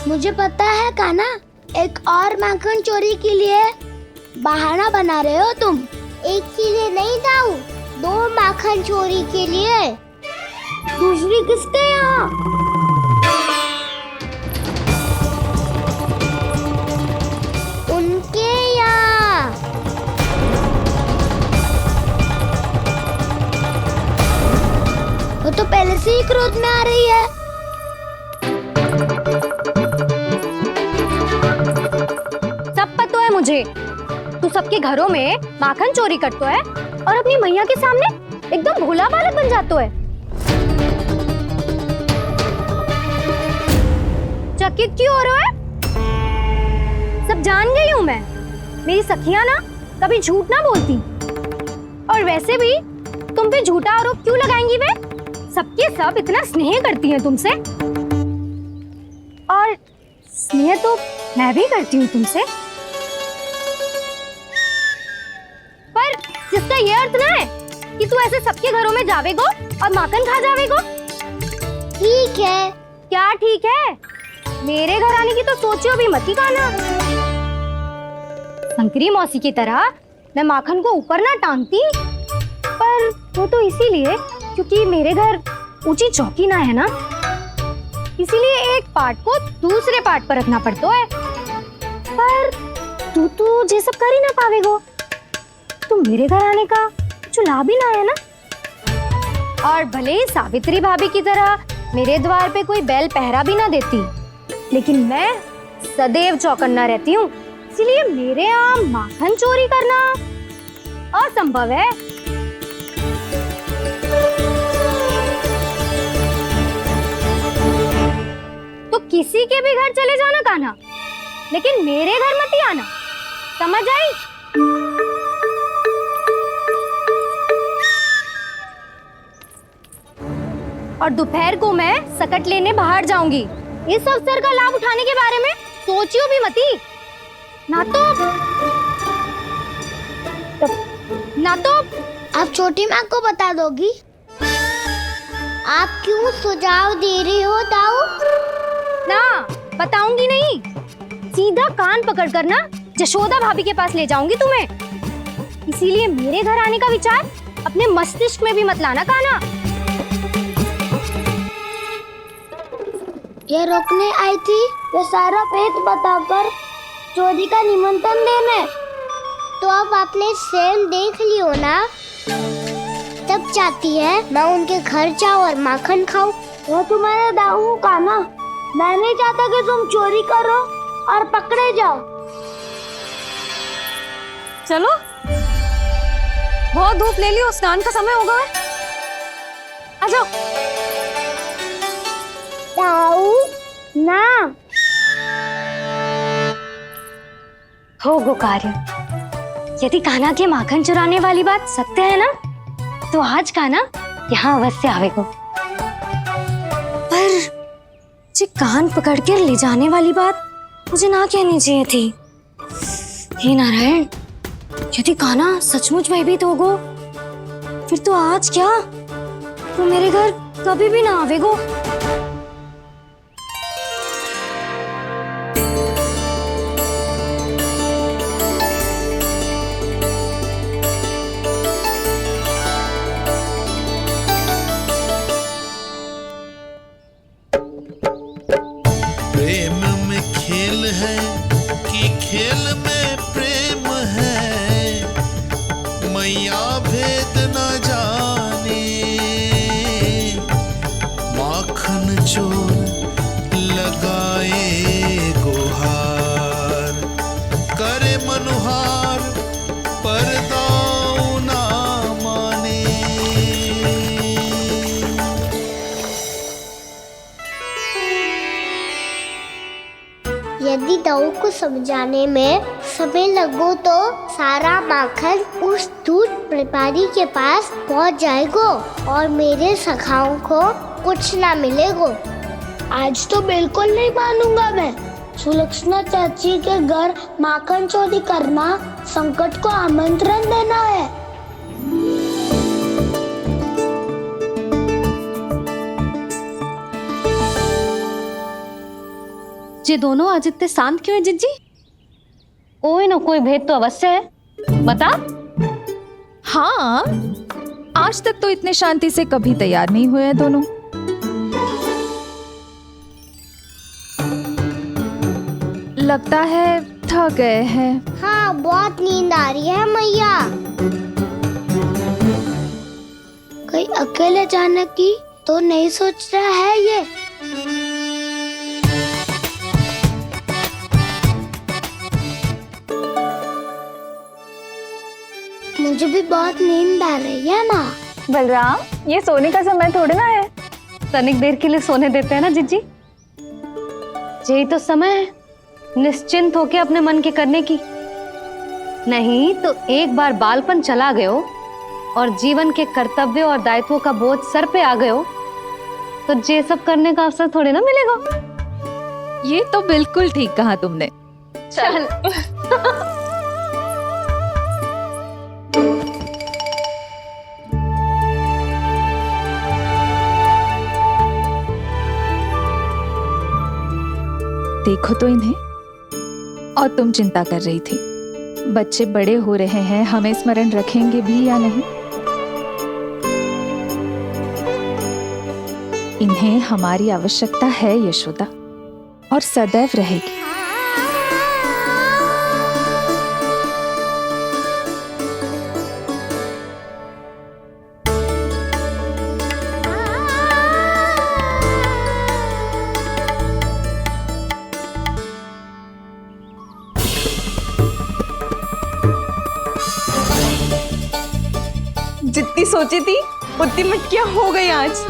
मुझे पता है कान्हा, एक और माखन चोरी के लिए बहाना बना रहे हो तुम। एक के लिए नहीं दाऊ, 2 माखन चोरी के लिए। दूसरी किसके यहाँ? उनके यहाँ। वो तो पहले से ही क्रोध में आ रही है। सब पता है मुझे, तू सबके घरों में माखन चोरी करतो है और अपनी मैया के सामने एकदम भोला बालक बन जातो है। चकित क्यों हो रहे हो? सब जान गई हूं मैं। मेरी सखियां ना कभी झूठ ना बोलती, और वैसे भी तुम पे झूठा आरोप क्यों लगाएंगी वे? सबके सब इतना स्नेह करती हैं तुमसे, और स्नेह तो मैं भी करती हूँ तुमसे, पर जिसका ये अर्थ ना है कि तू ऐसे सबके घरों में जावेगो और माखन खा जावेगो। ठीक है। क्या ठीक है? मेरे घर आने की तो सोचियो भी मत ही काना। शंकरी मौसी की तरह मैं माखन को ऊपर ना टांगती, पर वो तो इसीलिए क्योंकि मेरे घर ऊंची चौकी ना है ना, इसीलिए एक पार्ट को दूसरे पार्ट पर रखना पड़ता है। पर तू तो ये सब कर ही ना पावेगो, तो मेरे घर आने का कुछ लाभ ही ना है ना। और भले ही सावित्री भाभी की तरह मेरे द्वार पे कोई बैल पहरा भी ना देती, लेकिन मैं सदैव चौकन्ना रहती हूँ, इसलिए मेरे यहाँ माखन चोरी करना असंभव है। तो किसी के भी घर चले जाना कान्हा, लेकिन मेरे घर मत ही आना, समझ आई? और दोपहर को मैं सकट लेने बाहर जाऊंगी। इस अवसर का लाभ उठाने के बारे में सोचियो भी मती, ना तो आप छोटी माँ को बता दोगी? आप क्यों सुझाव दे रही हो ताऊ? ना, बताऊंगी नहीं। सीधा कान पकड़ कर ना जशोदा भाभी के पास ले जाऊंगी तुम्हें। इसीलिए मेरे घर आने का विचार अपने मस्तिष्क में भी मत लाना कान्हा। ये रोकने आई थी ये सारा पेट बताकर चोरी का निमंत्रण देने, तो अब आपने स्वयं देख लियो ना। तब चाहती है मैं उनके घर जाऊँ और माखन खाऊं। वो तुम्हारा दाऊ का ना, मैं नहीं चाहता कि तुम चोरी करो और पकड़े जाओ। चलो, बहुत धूप ले लियो, स्नान का समय होगा। आ जाओ। दाऊ ना हो कार्य। यदि कान्हा के माखन चुराने वाली बात सत्य है ना, तो आज कान्हा यहाँ अवश्य आवेगो। पर जी कान पकड़ कर ले जाने वाली बात मुझे ना कहनी चाहिए थी। हे नारायण, यदि कान्हा सचमुच भयभीत होगो, फिर तो आज क्या, तो मेरे घर कभी भी ना आवेगो। प्रेम में खेल है कि खेल में प्रेम है, मैया भेद न जाने। माखन चोर लगाए गुहार, करे मनुहार पर दाऊ ना माने। यदि दाऊ को समझाने में समय लगो तो सारा माखन उस दूध व्यापारी के पास पहुंच जाएगो और मेरे सखाओं को कुछ ना मिलेगो। आज तो बिल्कुल नहीं मानूंगा मैं। सुलक्षणा चाची के घर माखन चोरी करना संकट को आमंत्रण देना है। ये दोनों आज इतने शांत क्यों है जिज्जी? कोई ना कोई भेद तो अवश्य है, बता। हाँ, आज तक तो इतने शांति से कभी तैयार नहीं हुए हैं दोनों। लगता है थक गए हैं। हाँ, बहुत नींद आ रही है मैया। कहीं अकेले जाने की तो नहीं सोच रहा है ये? मुझे भी बहुत नींद आ रही है माँ। बलराम, ये सोने का समय थोड़ी ना है। तनिक देर के लिए सोने देते हैं ना जिज्जी। यही तो समय है निश्चिंत होके अपने मन के करने की। नहीं तो एक बार बालपन चला गयो और जीवन के कर्तव्यों और दायित्वों का बोझ सर पे आ गयो तो ये सब करने का अवसर थोड़े ना मिलेगा। ये तो बिल्कुल ठीक कहा तुमने। चल देखो तो इन्हें। और तुम चिंता कर रही थी बच्चे बड़े हो रहे हैं, हमें स्मरण रखेंगे भी या नहीं। इन्हें हमारी आवश्यकता है यशोदा, और सदैव रहेगी। जितनी सोची थी उतनी मटकियां हो गई आज।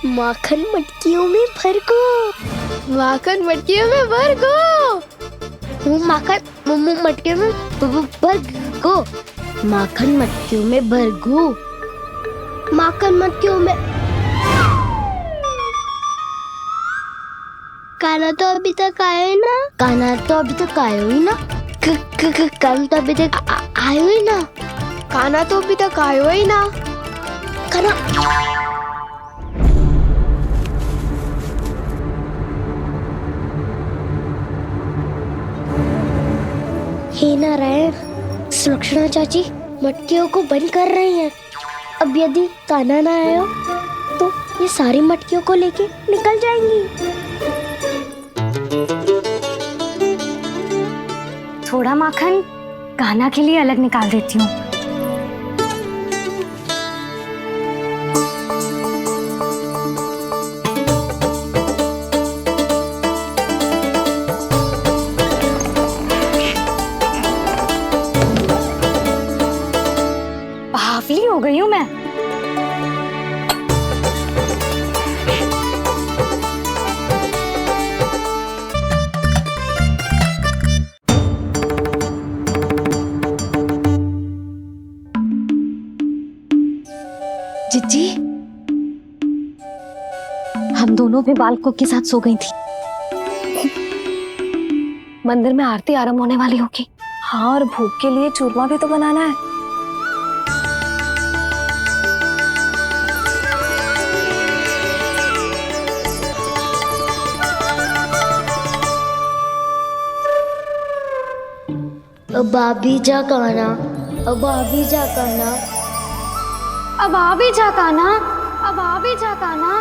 माखन मटकियों में भर गो, माखन मटकियों में भर गो, माखन मटकियों में भर गो, माखन मटकियों में भर गो, माखन मटकियों में। काना तो अभी तक आया ही ना, काना तो अभी तक आया ही ना, काना तो अभी तक आयो ही ना, काना तो अभी तक आयो ही ना, काना। हे नारायण, सुलक्षणा चाची मटकियों को बंद कर रही हैं। अब यदि काना ना आया तो ये सारी मटकियों को लेके निकल जाएंगी। थोड़ा माखन कान्हा के लिए अलग निकाल देती हूँ। बावली हो गई हूँ मैं। जिज्जी, हम दोनों भी बालकों के साथ सो गई थी। मंदिर में आरती आरंभ होने वाली होगी। हाँ, और भूख के लिए चूरमा भी तो बनाना है। अब आभी जा काना, अब आभी जा काना, अब आ भी जा कान्हा, अब आ भी जा कान्हा।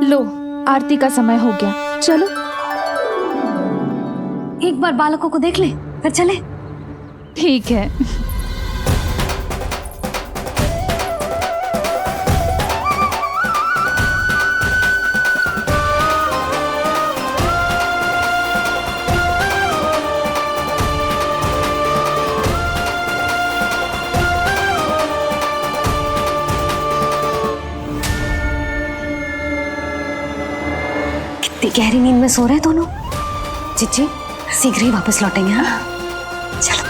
लो, आरती का समय हो गया, चलो। एक बार बालकों को देख ले फिर चले। ठीक है। कितनी गहरी नींद में सो रहे हैं दोनों। जिज्जी शीघ्र ही वापस लौटेंगे। हाँ चलो।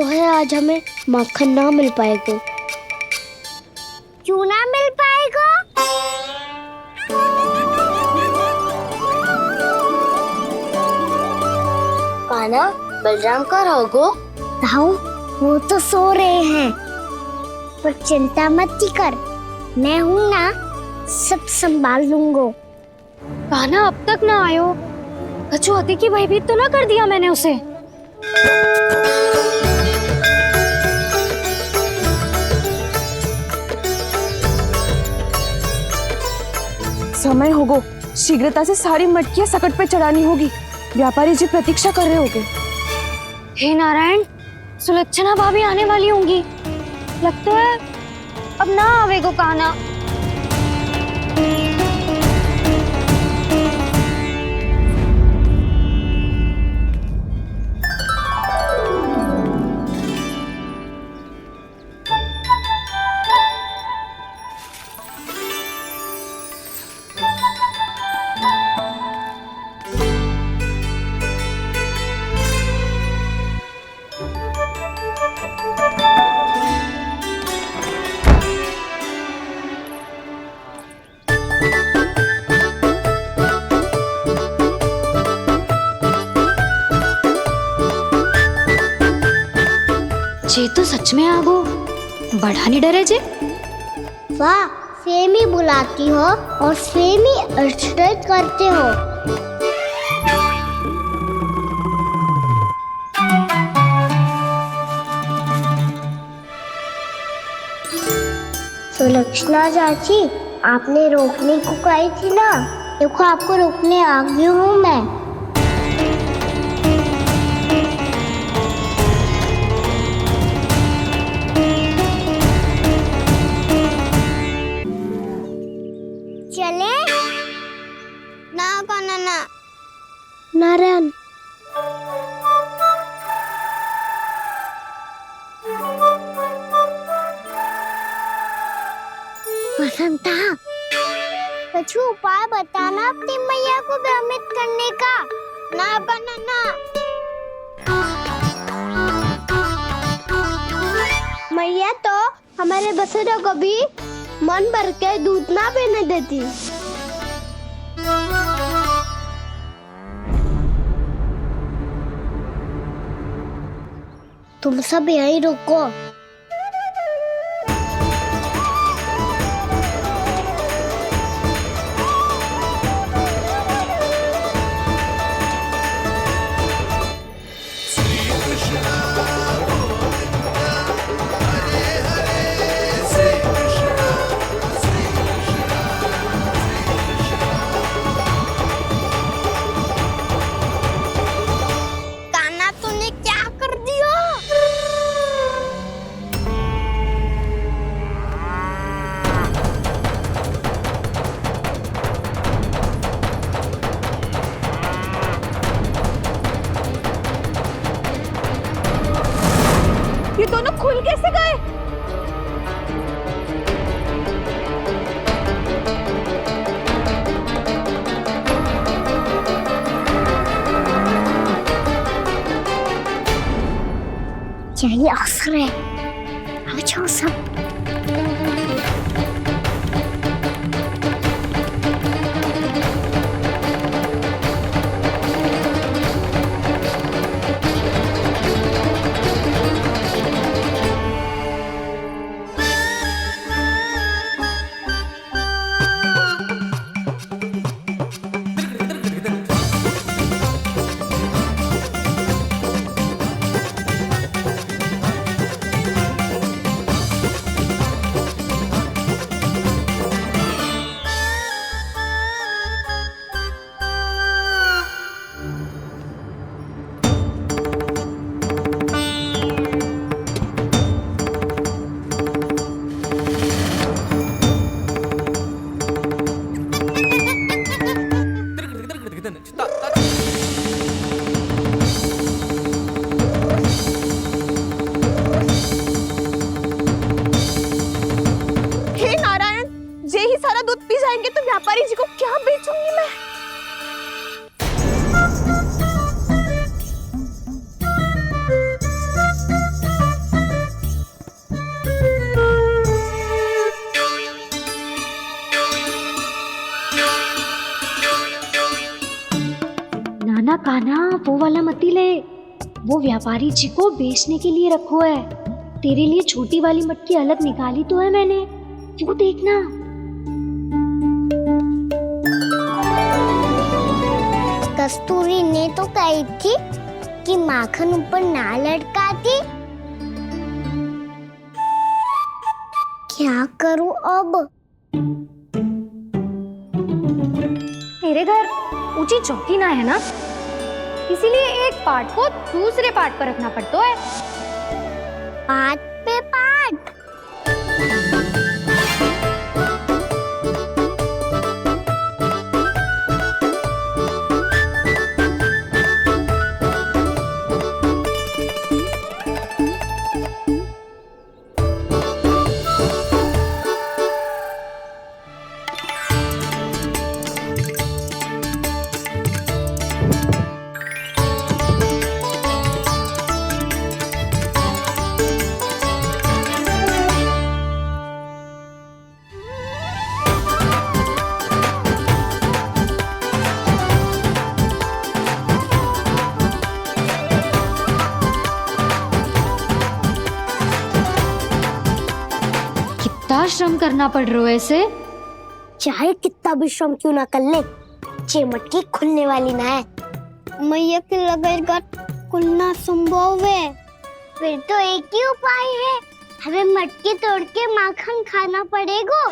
तो है आज हमें माखन ना मिल पाएगा। क्यों ना मिल पाएगा? कान्हा, बलराम का रहोगो? ताऊ, वो तो सो रहे हैं, पर चिंता मत कर, मैं हूँ ना, सब संभाल लूंगा। कान्हा अब तक ना आयो, कछु हाथी की भयभीत तो ना कर दिया मैंने उसे? समय होगो, शीघ्रता से सारी मटकियां सकट पे चढ़ानी होगी। व्यापारी जी प्रतीक्षा कर रहे होंगे। हे नारायण, सुलक्षणा भाभी आने वाली होंगी। लगता है अब ना आवेगो कान्हा। जे तो सच में आगो, बढ़ा नहीं डरे जे। वाह, सेम ही बुलाती हो और सेम ही अर्चना करते हो। सुलक्षणा चाची, आपने रोकने को कही थी ना, देखो आपको रोकने आ गई हूँ मैं। चले ना कान्हा ना। नारायण, बसंता, कुछ उपाय बताना अपनी मैया को भ्रमित करने का। ना कान्हा ना। मैया तो हमारे बसेरा को भी मन भर के दूध ना पीने देती। तुम सब यहीं रुको। ये दोनों खुल कैसे गए? यही अवसर है, आ जाओ सब। कान्हा कान्हा वो वाला मत ले, वो व्यापारी जी को बेचने के लिए रखो है। तेरे लिए छोटी वाली मटकी अलग निकाली तो है मैंने, वो देखना। कस्तूरी ने तो कही थी कि माखन ऊपर ना लटकाती। क्या करूं अब? मेरे घर ऊंची चौकी ना है ना, इसीलिए एक पार्ट को दूसरे पार्ट पर रखना पड़ता है। पार्ट पे पार्ट। श्रम करना पड़ रहा है ऐसे। चाहे कितना भी श्रम क्यों ना कर ले, ये मटकी खुलने वाली ना है। मैया के लगाकर खुलना संभव है। फिर तो एक ही उपाय है, हमें मटकी तोड़ के माखन खाना पड़ेगा।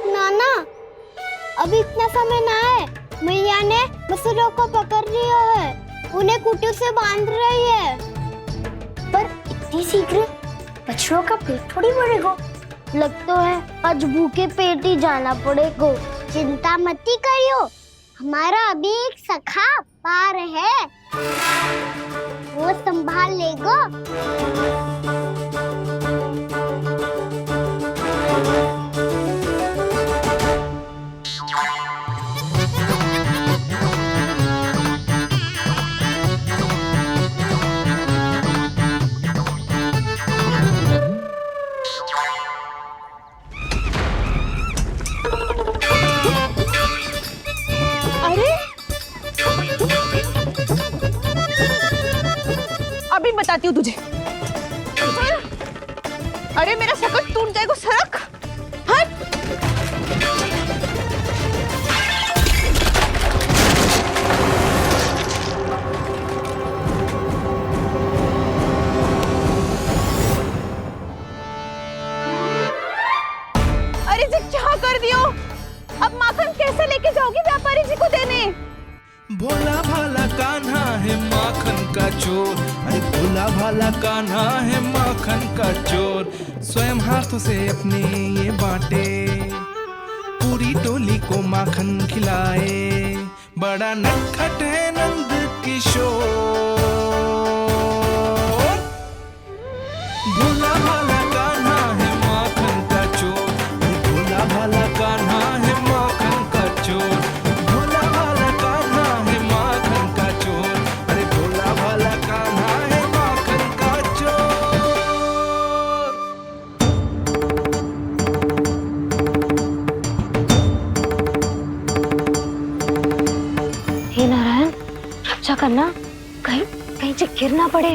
नाना, अभी इतना समय ना है। मैया ने बछड़ों को पकड़ लिया है, उन्हें खूंटों से बांध रही है। पर इतनी शीघ्र बछड़ों का पेट थोड़ी भरेगा। लगता है आज भूखे पेट ही जाना पड़ेगा। चिंता मत करियो, हमारा अभी एक सखा पार है, वो संभाल लेगा। अभी बताती हूँ तुझे। अरे मेरा शकट टूट जाएगा, सरक हट। अरे जी क्या कर दियो? अब माखन कैसे लेके जाओगी व्यापारी जी को देने? भोला भाला कान्हा है माखन का चोर, अरे भोला भाला कान्हा है माखन का चोर। स्वयं हाथों से अपने ये बांटे, पूरी टोली को माखन खिलाए। बड़ा नटखट है नंद किशोर। भोला भाला कान्हा है माखन का चोर, अरे भोला भाला कान्हा है माखन का चोर। करना, कहीं कहीं से गिर ना पड़े।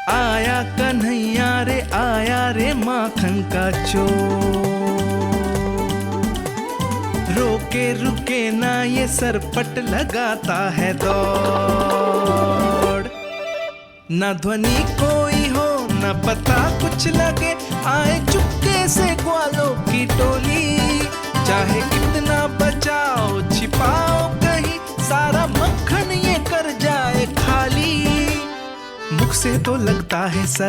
आया कन्हैया रे आया रे माखन का चोर। रोके रुके ना ये सरपट लगाता है दौड़। ना ध्वनि कोई हो ना पता कुछ लगे, आए चुपके से ग्वालों की टोली। चाहे कितना बचाओ छिपाओ कहीं, सारा मक्खन ये कर जाए खाली। मुख से तो लगता है सर